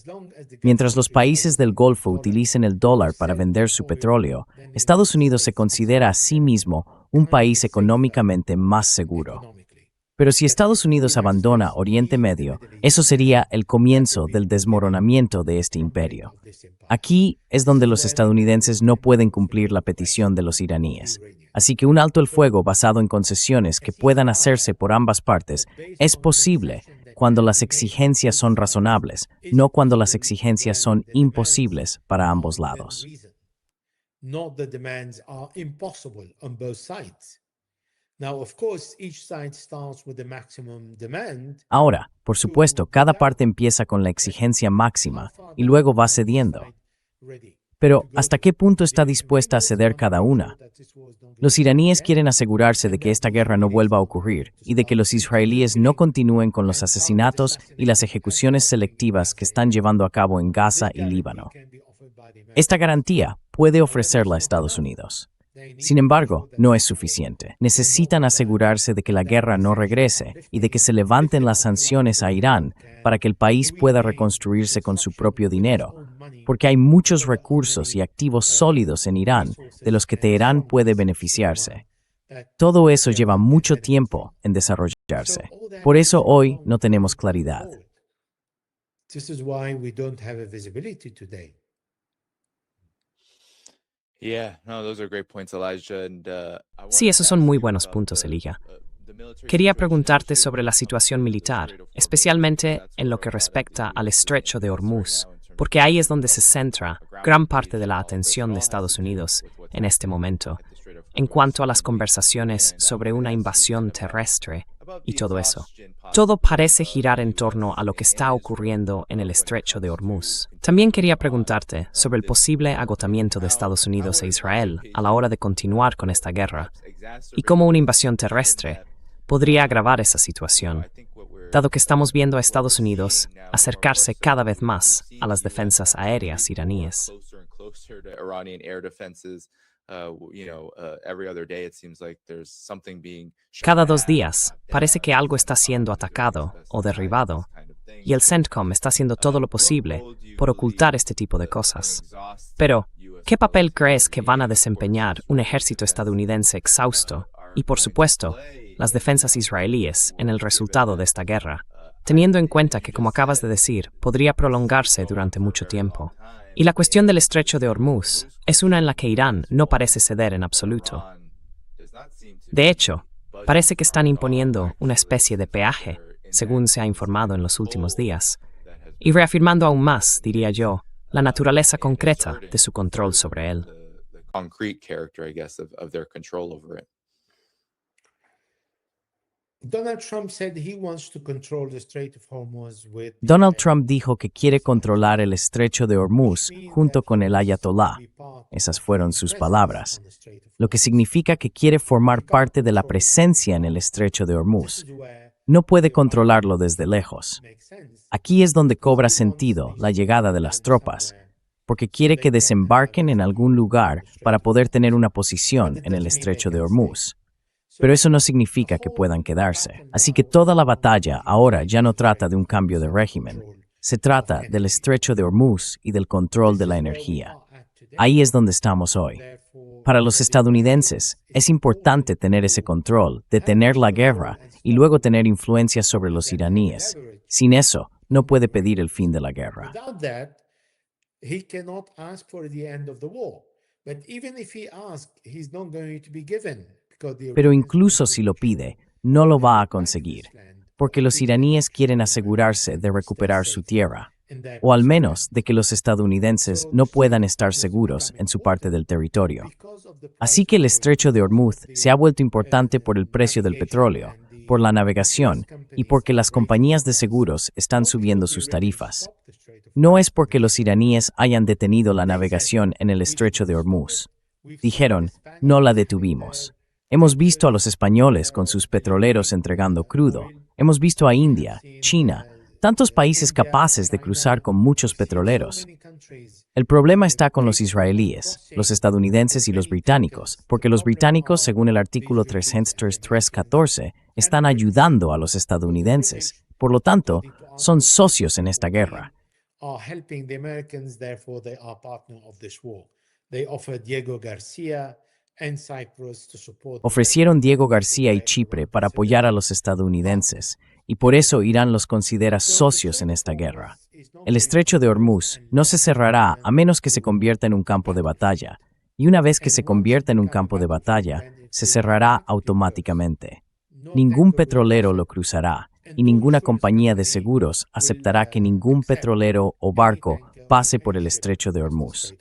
Mientras los países del Golfo utilicen el dólar para vender su petróleo, Estados Unidos se considera a sí mismo un país económicamente más seguro. Pero si Estados Unidos abandona Oriente Medio, eso sería el comienzo del desmoronamiento de este imperio. Aquí es donde los estadounidenses no pueden cumplir la petición de los iraníes. Así que un alto el fuego basado en concesiones que puedan hacerse por ambas partes es posible cuando las exigencias son razonables, no cuando las exigencias son imposibles para ambos lados. Ahora, por supuesto, cada parte empieza con la exigencia máxima y luego va cediendo. Pero, ¿hasta qué punto está dispuesta a ceder cada una? Los iraníes quieren asegurarse de que esta guerra no vuelva a ocurrir y de que los israelíes no continúen con los asesinatos y las ejecuciones selectivas que están llevando a cabo en Gaza y Líbano. Esta garantía puede ofrecerla a Estados Unidos. Sin embargo, no es suficiente. Necesitan asegurarse de que la guerra no regrese y de que se levanten las sanciones a Irán para que el país pueda reconstruirse con su propio dinero, porque hay muchos recursos y activos sólidos en Irán de los que Teherán puede beneficiarse. Todo eso lleva mucho tiempo en desarrollarse. Por eso hoy no tenemos claridad. This is why we don't have a visibility today. Yeah, no, those are great points, Elijah. Sí, esos son muy buenos puntos, Elijah. Quería preguntarte sobre la situación militar, especialmente en lo que respecta al estrecho de Hormuz, porque ahí es donde se centra gran parte de la atención de Estados Unidos en este momento, en cuanto a las conversaciones sobre una invasión terrestre y todo eso. Todo parece girar en torno a lo que está ocurriendo en el estrecho de Hormuz. También quería preguntarte sobre el posible agotamiento de Estados Unidos e Israel a la hora de continuar con esta guerra, y cómo una invasión terrestre podría agravar esa situación, dado que estamos viendo a Estados Unidos acercarse cada vez más a las defensas aéreas iraníes. Cada 2 días parece que algo está siendo atacado o derribado, y el CENTCOM está haciendo todo lo posible por ocultar este tipo de cosas. Pero, ¿qué papel crees que van a desempeñar un ejército estadounidense exhausto y, por supuesto, las defensas israelíes en el resultado de esta guerra, teniendo en cuenta que, como acabas de decir, podría prolongarse durante mucho tiempo? Y la cuestión del estrecho de Hormuz es una en la que Irán no parece ceder en absoluto. De hecho, parece que están imponiendo una especie de peaje, según se ha informado en los últimos días, y reafirmando aún más, diría yo, la naturaleza concreta de su control sobre él. Donald Trump said he wants to control the Strait of Hormuz with Donald Trump dijo que quiere controlar el estrecho de Hormuz junto con el Ayatolá. Esas fueron sus palabras, lo que significa que quiere formar parte de la presencia en el estrecho de Hormuz. No puede controlarlo desde lejos. Aquí es donde cobra sentido la llegada de las tropas, porque quiere que desembarquen en algún lugar para poder tener una posición en el estrecho de Hormuz. Pero eso no significa que puedan quedarse. Así que toda la batalla ahora ya no trata de un cambio de régimen. Se trata del estrecho de Hormuz y del control de la energía. Ahí es donde estamos hoy. Para los estadounidenses, es importante tener ese control, detener la guerra y luego tener influencia sobre los iraníes. Sin eso, no puede pedir el fin de la guerra. Without that, he cannot ask for the end of the war. But even if he asks, he's not going to be given. Pero incluso si lo pide, no lo va a conseguir, porque los iraníes quieren asegurarse de recuperar su tierra, o al menos de que los estadounidenses no puedan estar seguros en su parte del territorio. Así que el estrecho de Hormuz se ha vuelto importante por el precio del petróleo, por la navegación y porque las compañías de seguros están subiendo sus tarifas. No es porque los iraníes hayan detenido la navegación en el estrecho de Hormuz. Dijeron, no la detuvimos. Hemos visto a los españoles con sus petroleros entregando crudo. Hemos visto a India, China, tantos países capaces de cruzar con muchos petroleros. El problema está con los israelíes, los estadounidenses y los británicos, porque los británicos, según el artículo 314, están ayudando a los estadounidenses. Por lo tanto, son socios en esta guerra. Ofrecieron Diego García y Chipre para apoyar a los estadounidenses, y por eso Irán los considera socios en esta guerra. El estrecho de Hormuz no se cerrará a menos que se convierta en un campo de batalla, y una vez que se convierta en un campo de batalla, se cerrará automáticamente. Ningún petrolero lo cruzará, y ninguna compañía de seguros aceptará que ningún petrolero o barco pase por el estrecho de Hormuz.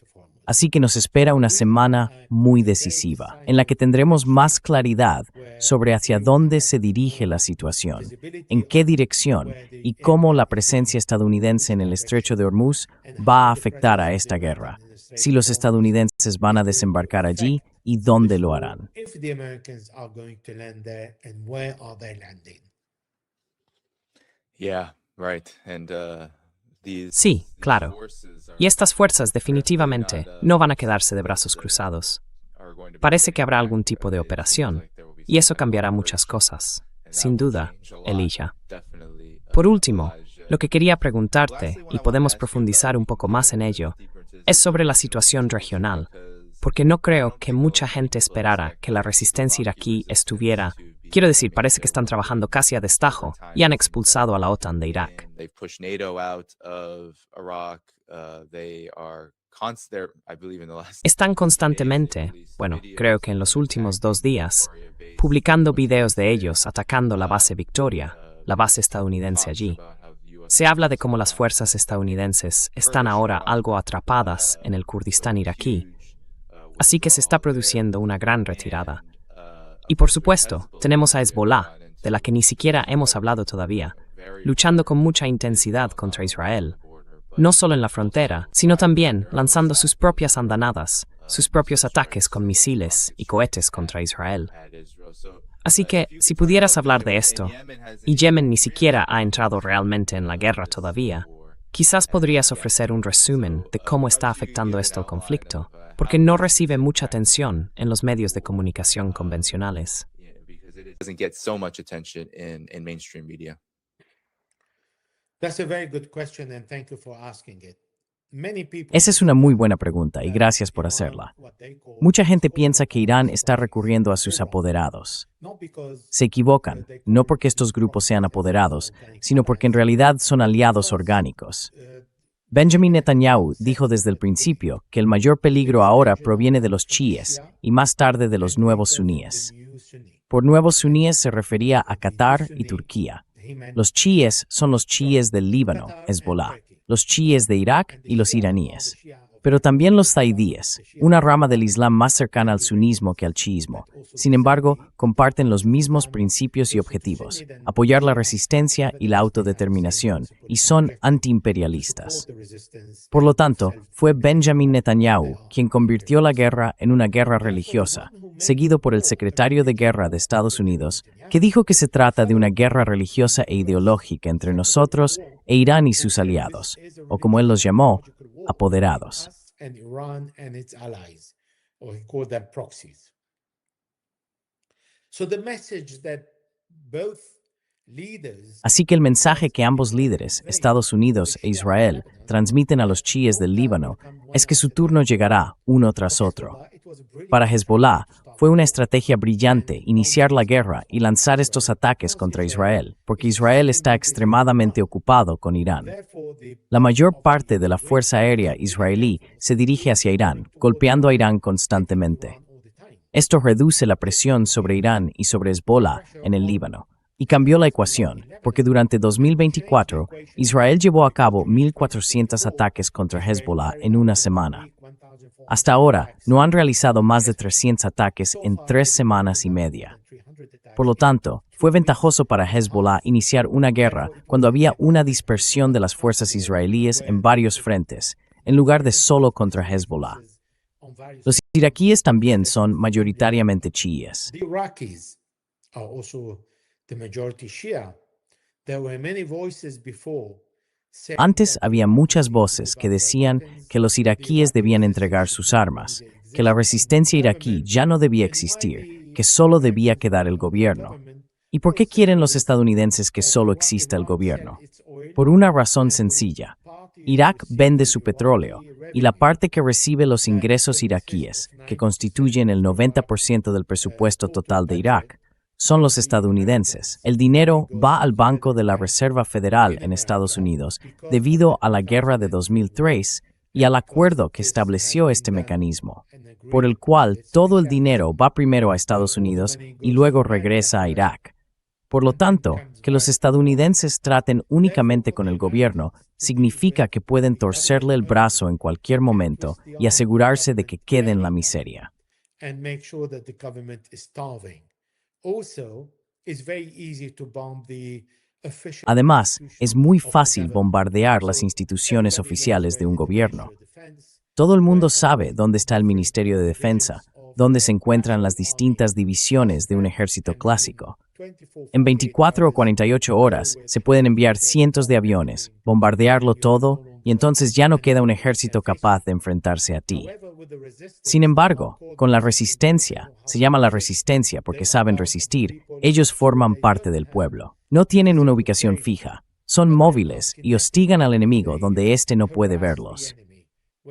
Así que nos espera una semana muy decisiva, en la que tendremos más claridad sobre hacia dónde se dirige la situación, en qué dirección y cómo la presencia estadounidense en el estrecho de Hormuz va a afectar a esta guerra, si los estadounidenses van a desembarcar allí y dónde lo harán. Yeah, right. Sí, claro. Y estas fuerzas definitivamente no van a quedarse de brazos cruzados. Parece que habrá algún tipo de operación, y eso cambiará muchas cosas. Sin duda, Elijah. Por último, lo que quería preguntarte, y podemos profundizar un poco más en ello, es sobre la situación regional, porque no creo que mucha gente esperara que la resistencia iraquí estuviera... Quiero decir, parece que están trabajando casi a destajo y han expulsado a la OTAN de Irak. Están constantemente, bueno, creo que en los últimos 2 días, publicando videos de ellos atacando la base Victoria, la base estadounidense allí. Se habla de cómo las fuerzas estadounidenses están ahora algo atrapadas en el Kurdistán iraquí, así que se está produciendo una gran retirada. Y por supuesto, tenemos a Hezbollah, de la que ni siquiera hemos hablado todavía, luchando con mucha intensidad contra Israel, no solo en la frontera, sino también lanzando sus propias andanadas, sus propios ataques con misiles y cohetes contra Israel. Así que, si pudieras hablar de esto, y Yemen ni siquiera ha entrado realmente en la guerra todavía, quizás podrías ofrecer un resumen de cómo está afectando esto al conflicto, porque no recibe mucha atención en los medios de comunicación convencionales. That's a very good question, and thank you for asking it. Esa es una muy buena pregunta y gracias por hacerla. Mucha gente piensa que Irán está recurriendo a sus apoderados. Se equivocan, no porque estos grupos sean apoderados, sino porque en realidad son aliados orgánicos. Benjamin Netanyahu dijo desde el principio que el mayor peligro ahora proviene de los chiíes y más tarde de los nuevos suníes. Por nuevos suníes se refería a Qatar y Turquía. Los chiíes son los chiíes del Líbano, Hezbollah, los chiíes de Irak y los iraníes, pero también los zaidíes, una rama del Islam más cercana al sunismo que al chiismo. Sin embargo, comparten los mismos principios y objetivos, apoyar la resistencia y la autodeterminación, y son antiimperialistas. Por lo tanto, fue Benjamin Netanyahu quien convirtió la guerra en una guerra religiosa, seguido por el secretario de Guerra de Estados Unidos, que dijo que se trata de una guerra religiosa e ideológica entre nosotros e Irán y sus aliados, o como él los llamó, apoderados. Así que el mensaje que ambos líderes, Estados Unidos e Israel, transmiten a los chiíes del Líbano es que su turno llegará uno tras otro. Para Hezbollah, fue una estrategia brillante iniciar la guerra y lanzar estos ataques contra Israel, porque Israel está extremadamente ocupado con Irán. La mayor parte de la fuerza aérea israelí se dirige hacia Irán, golpeando a Irán constantemente. Esto reduce la presión sobre Irán y sobre Hezbollah en el Líbano. Y cambió la ecuación, porque durante 2024, Israel llevó a cabo 1.400 ataques contra Hezbollah en una semana. Hasta ahora, no han realizado más de 300 ataques en 3 semanas y media. Por lo tanto, fue ventajoso para Hezbollah iniciar una guerra cuando había una dispersión de las fuerzas israelíes en varios frentes, en lugar de solo contra Hezbollah. Los iraquíes también son mayoritariamente chiíes. Antes había muchas voces que decían que los iraquíes debían entregar sus armas, que la resistencia iraquí ya no debía existir, que solo debía quedar el gobierno. ¿Y por qué quieren los estadounidenses que solo exista el gobierno? Por una razón sencilla. Irak vende su petróleo, y la parte que recibe los ingresos iraquíes, que constituyen el 90% del presupuesto total de Irak, son los estadounidenses. El dinero va al Banco de la Reserva Federal en Estados Unidos debido a la guerra de 2003 y al acuerdo que estableció este mecanismo, por el cual todo el dinero va primero a Estados Unidos y luego regresa a Irak. Por lo tanto, que los estadounidenses traten únicamente con el gobierno significa que pueden torcerle el brazo en cualquier momento y asegurarse de que quede en la miseria. Además, es muy fácil bombardear las instituciones oficiales de un gobierno. Todo el mundo sabe dónde está el Ministerio de Defensa, donde se encuentran las distintas divisiones de un ejército clásico. En 24 o 48 horas se pueden enviar cientos de aviones, bombardearlo todo, y entonces ya no queda un ejército capaz de enfrentarse a ti. Sin embargo, con la resistencia, se llama la resistencia porque saben resistir, ellos forman parte del pueblo. No tienen una ubicación fija, son móviles y hostigan al enemigo donde éste no puede verlos.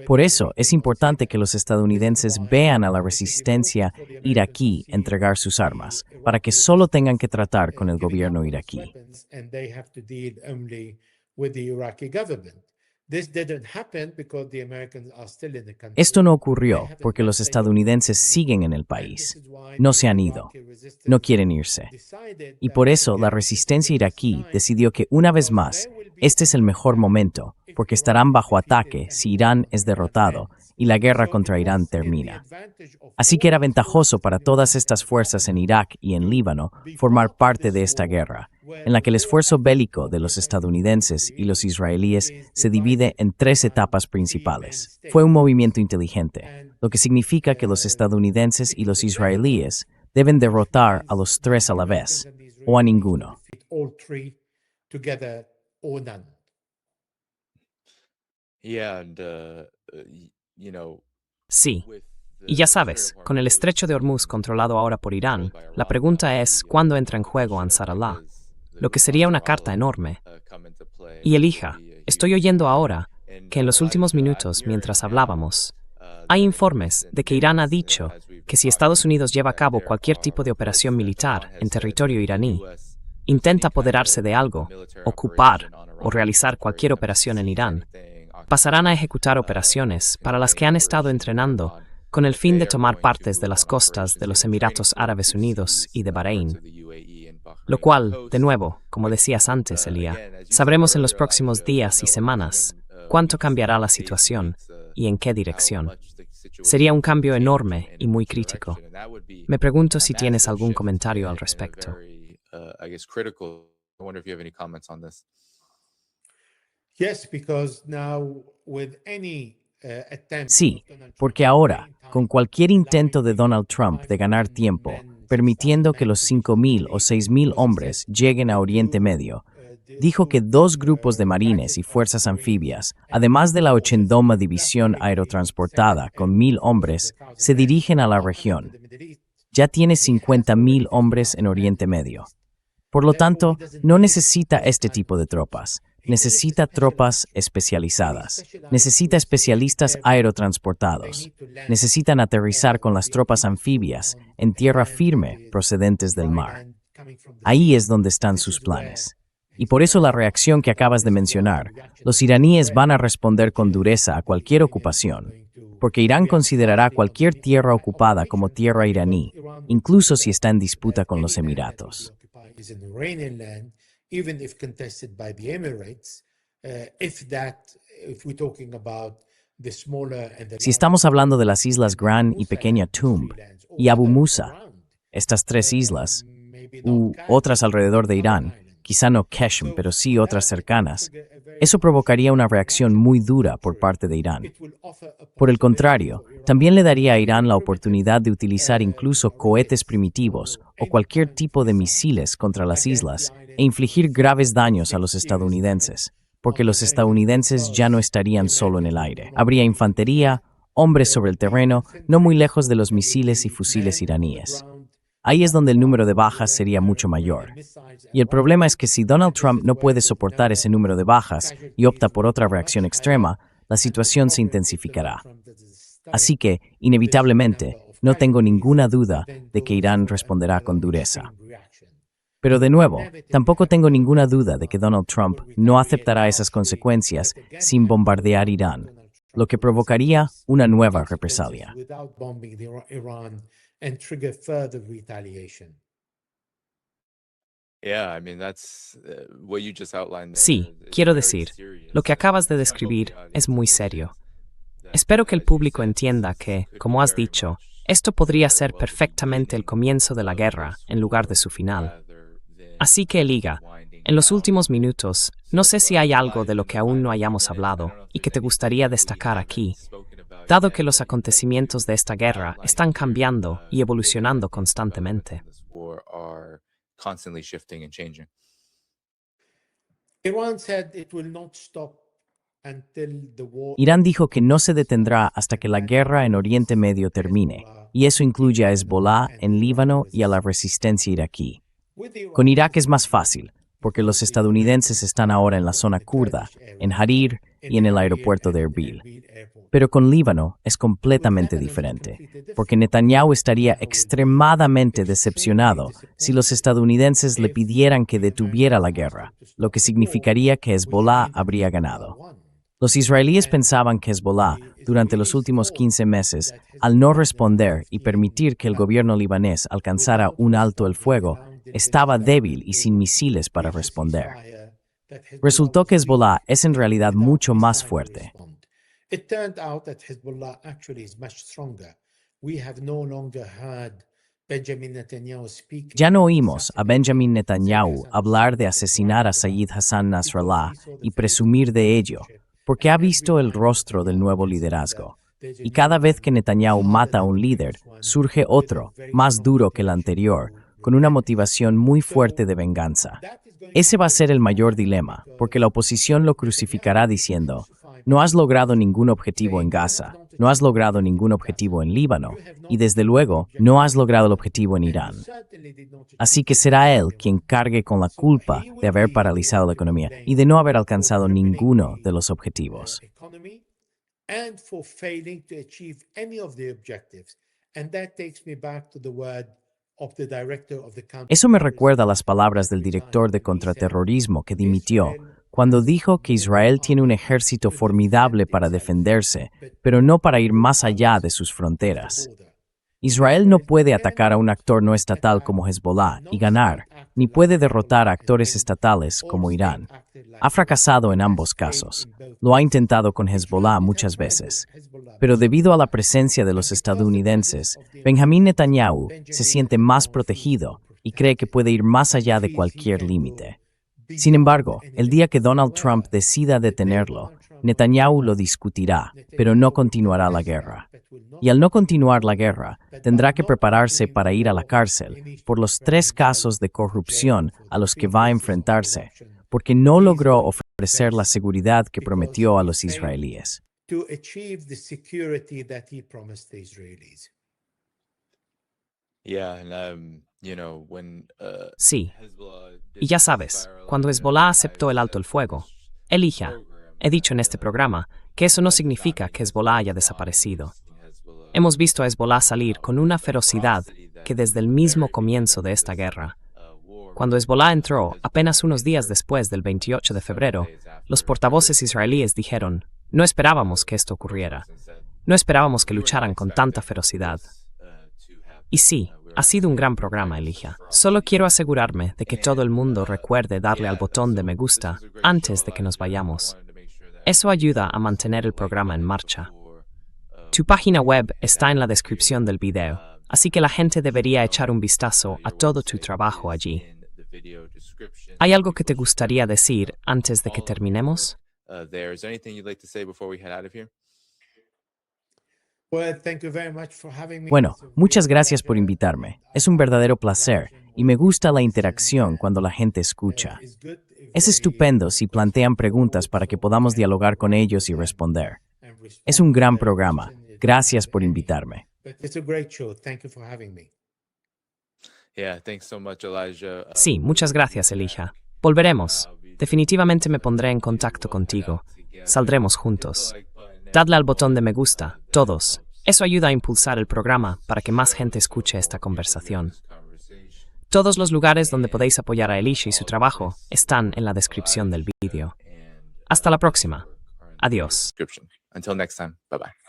Por eso es importante que los estadounidenses vean a la resistencia iraquí entregar sus armas, para que solo tengan que tratar con el gobierno iraquí. Esto no ocurrió porque los estadounidenses siguen en el país. No se han ido. No quieren irse. Y por eso la resistencia iraquí decidió que una vez más, este es el mejor momento, porque estarán bajo ataque si Irán es derrotado y la guerra contra Irán termina. Así que era ventajoso para todas estas fuerzas en Irak y en Líbano formar parte de esta guerra, en la que el esfuerzo bélico de los estadounidenses y los israelíes se divide en 3 etapas principales. Fue un movimiento inteligente, lo que significa que los estadounidenses y los israelíes deben derrotar a los 3 a la vez, o a ninguno. Sí. Y ya sabes, con el estrecho de Hormuz controlado ahora por Irán, la pregunta es ¿cuándo entra en juego Ansar Allah? Lo que sería una carta enorme. Y Elija, estoy oyendo ahora que en los últimos minutos, mientras hablábamos, hay informes de que Irán ha dicho que si Estados Unidos lleva a cabo cualquier tipo de operación militar en territorio iraní, intenta apoderarse de algo, ocupar o realizar cualquier operación en Irán, pasarán a ejecutar operaciones para las que han estado entrenando con el fin de tomar partes de las costas de los Emiratos Árabes Unidos y de Bahrein. Lo cual, de nuevo, como decías antes, Elia, sabremos en los próximos días y semanas cuánto cambiará la situación y en qué dirección. Sería un cambio enorme y muy crítico. Me pregunto si tienes algún comentario al respecto. Sí, porque ahora, con cualquier intento de Donald Trump de ganar tiempo, permitiendo que los 5,000 o 6,000 hombres lleguen a Oriente Medio, dijo que 2 grupos de marines y fuerzas anfibias, además de la 80ª División Aerotransportada con 1,000 hombres, se dirigen a la región. Ya tiene 50,000 hombres en Oriente Medio. Por lo tanto, no necesita este tipo de tropas. Necesita tropas especializadas. Necesita especialistas aerotransportados. Necesitan aterrizar con las tropas anfibias en tierra firme procedentes del mar. Ahí es donde están sus planes. Y por eso la reacción que acabas de mencionar, los iraníes van a responder con dureza a cualquier ocupación, porque Irán considerará cualquier tierra ocupada como tierra iraní, incluso si está en disputa con los Emiratos. Si estamos hablando de las islas Gran y Pequeña Tumb y Abu Musa, estas 3 islas, u otras alrededor de Irán, quizá no Qeshm, pero sí otras cercanas, eso provocaría una reacción muy dura por parte de Irán. Por el contrario, también le daría a Irán la oportunidad de utilizar incluso cohetes primitivos o cualquier tipo de misiles contra las islas e infligir graves daños a los estadounidenses, porque los estadounidenses ya no estarían solo en el aire. Habría infantería, hombres sobre el terreno, no muy lejos de los misiles y fusiles iraníes. Ahí es donde el número de bajas sería mucho mayor. Y el problema es que si Donald Trump no puede soportar ese número de bajas y opta por otra reacción extrema, la situación se intensificará. Así que, inevitablemente, no tengo ninguna duda de que Irán responderá con dureza. Pero de nuevo, tampoco tengo ninguna duda de que Donald Trump no aceptará esas consecuencias sin bombardear Irán, lo que provocaría una nueva represalia. Sí, quiero decir, lo que acabas de describir es muy serio. Espero que el público entienda que, como has dicho, esto podría ser perfectamente el comienzo de la guerra en lugar de su final. Así que, Eliga, en los últimos minutos, no sé si hay algo de lo que aún no hayamos hablado y que te gustaría destacar aquí, dado que los acontecimientos de esta guerra están cambiando y evolucionando constantemente. Constantly shifting and changing. Iran said it will not stop until the war. Irán dijo que no se detendrá hasta que la guerra en Oriente Medio termine, y eso incluye a Hezbollah en Líbano y a la resistencia iraquí. Con Irak es más fácil, porque los estadounidenses están ahora en la zona kurda, en Harir y en el aeropuerto de Erbil. Pero con Líbano es completamente diferente, porque Netanyahu estaría extremadamente decepcionado si los estadounidenses le pidieran que detuviera la guerra, lo que significaría que Hezbollah habría ganado. Los israelíes pensaban que Hezbollah, durante los últimos 15 meses, al no responder y permitir que el gobierno libanés alcanzara un alto el fuego, estaba débil y sin misiles para responder. Resultó que Hezbollah es en realidad mucho más fuerte. It turned out that Hezbollah actually is much stronger. We have no longer heard Benjamin Netanyahu speak. Ya no oímos a Benjamin Netanyahu hablar de asesinar a Sayyid Hassan Nasrallah y presumir de ello, porque ha visto el rostro del nuevo liderazgo. Y cada vez que Netanyahu mata a un líder, surge otro, más duro que el anterior, con una motivación muy fuerte de venganza. Ese va a ser el mayor dilema, porque la oposición lo crucificará diciendo: no has logrado ningún objetivo en Gaza, no has logrado ningún objetivo en Líbano, y desde luego no has logrado el objetivo en Irán. Así que será él quien cargue con la culpa de haber paralizado la economía y de no haber alcanzado ninguno de los objetivos. And for failing to achieve any of the objectives. And that takes me back to the word of the director of the Eso me recuerda a las palabras del director de contraterrorismo que dimitió cuando dijo que Israel tiene un ejército formidable para defenderse, pero no para ir más allá de sus fronteras. Israel no puede atacar a un actor no estatal como Hezbollah y ganar, ni puede derrotar a actores estatales como Irán. Ha fracasado en ambos casos. Lo ha intentado con Hezbollah muchas veces. Pero debido a la presencia de los estadounidenses, Benjamin Netanyahu se siente más protegido y cree que puede ir más allá de cualquier límite. Sin embargo, el día que Donald Trump decida detenerlo, Netanyahu lo discutirá, pero no continuará la guerra. Y al no continuar la guerra, tendrá que prepararse para ir a la cárcel por los 3 casos de corrupción a los que va a enfrentarse, porque no logró ofrecer la seguridad que prometió a los israelíes. to achieve the security that he promised the Israelis. Yeah, and you know, when Sí, Hezbollah y ya sabes, cuando Hezbollah aceptó el alto el fuego, Elijah, he dicho en este programa que eso no significa que Hezbollah haya desaparecido. Hemos visto a Hezbollah salir con una ferocidad que desde el mismo comienzo de esta guerra. Cuando Hezbollah entró, apenas unos días después del 28 de febrero, los portavoces israelíes dijeron: no esperábamos que esto ocurriera. No esperábamos que lucharan con tanta ferocidad. Y sí, ha sido un gran programa, Elijah. Solo quiero asegurarme de que todo el mundo recuerde darle al botón de me gusta antes de que nos vayamos. Eso ayuda a mantener el programa en marcha. Tu página web está en la descripción del video, así que la gente debería echar un vistazo a todo tu trabajo allí. ¿Hay algo que te gustaría decir antes de que terminemos? Is there anything you'd like to say before we head out of here? Well, thank you very much for having me. Bueno, muchas gracias por invitarme. Es un verdadero placer y me gusta la interacción cuando la gente escucha. Es estupendo si plantean preguntas para que podamos dialogar con ellos y responder. Es un gran programa. Gracias por invitarme. But it's a great show. Thank you for having me. Yeah, thanks so much, Elijah. Sí, muchas gracias, Elijah. Volveremos. Definitivamente me pondré en contacto contigo. Saldremos juntos. Dadle al botón de me gusta, todos. Eso ayuda a impulsar el programa para que más gente escuche esta conversación. Todos los lugares donde podéis apoyar a Elijah y su trabajo están en la descripción del vídeo. Hasta la próxima. Adiós. Until next time. Bye-bye.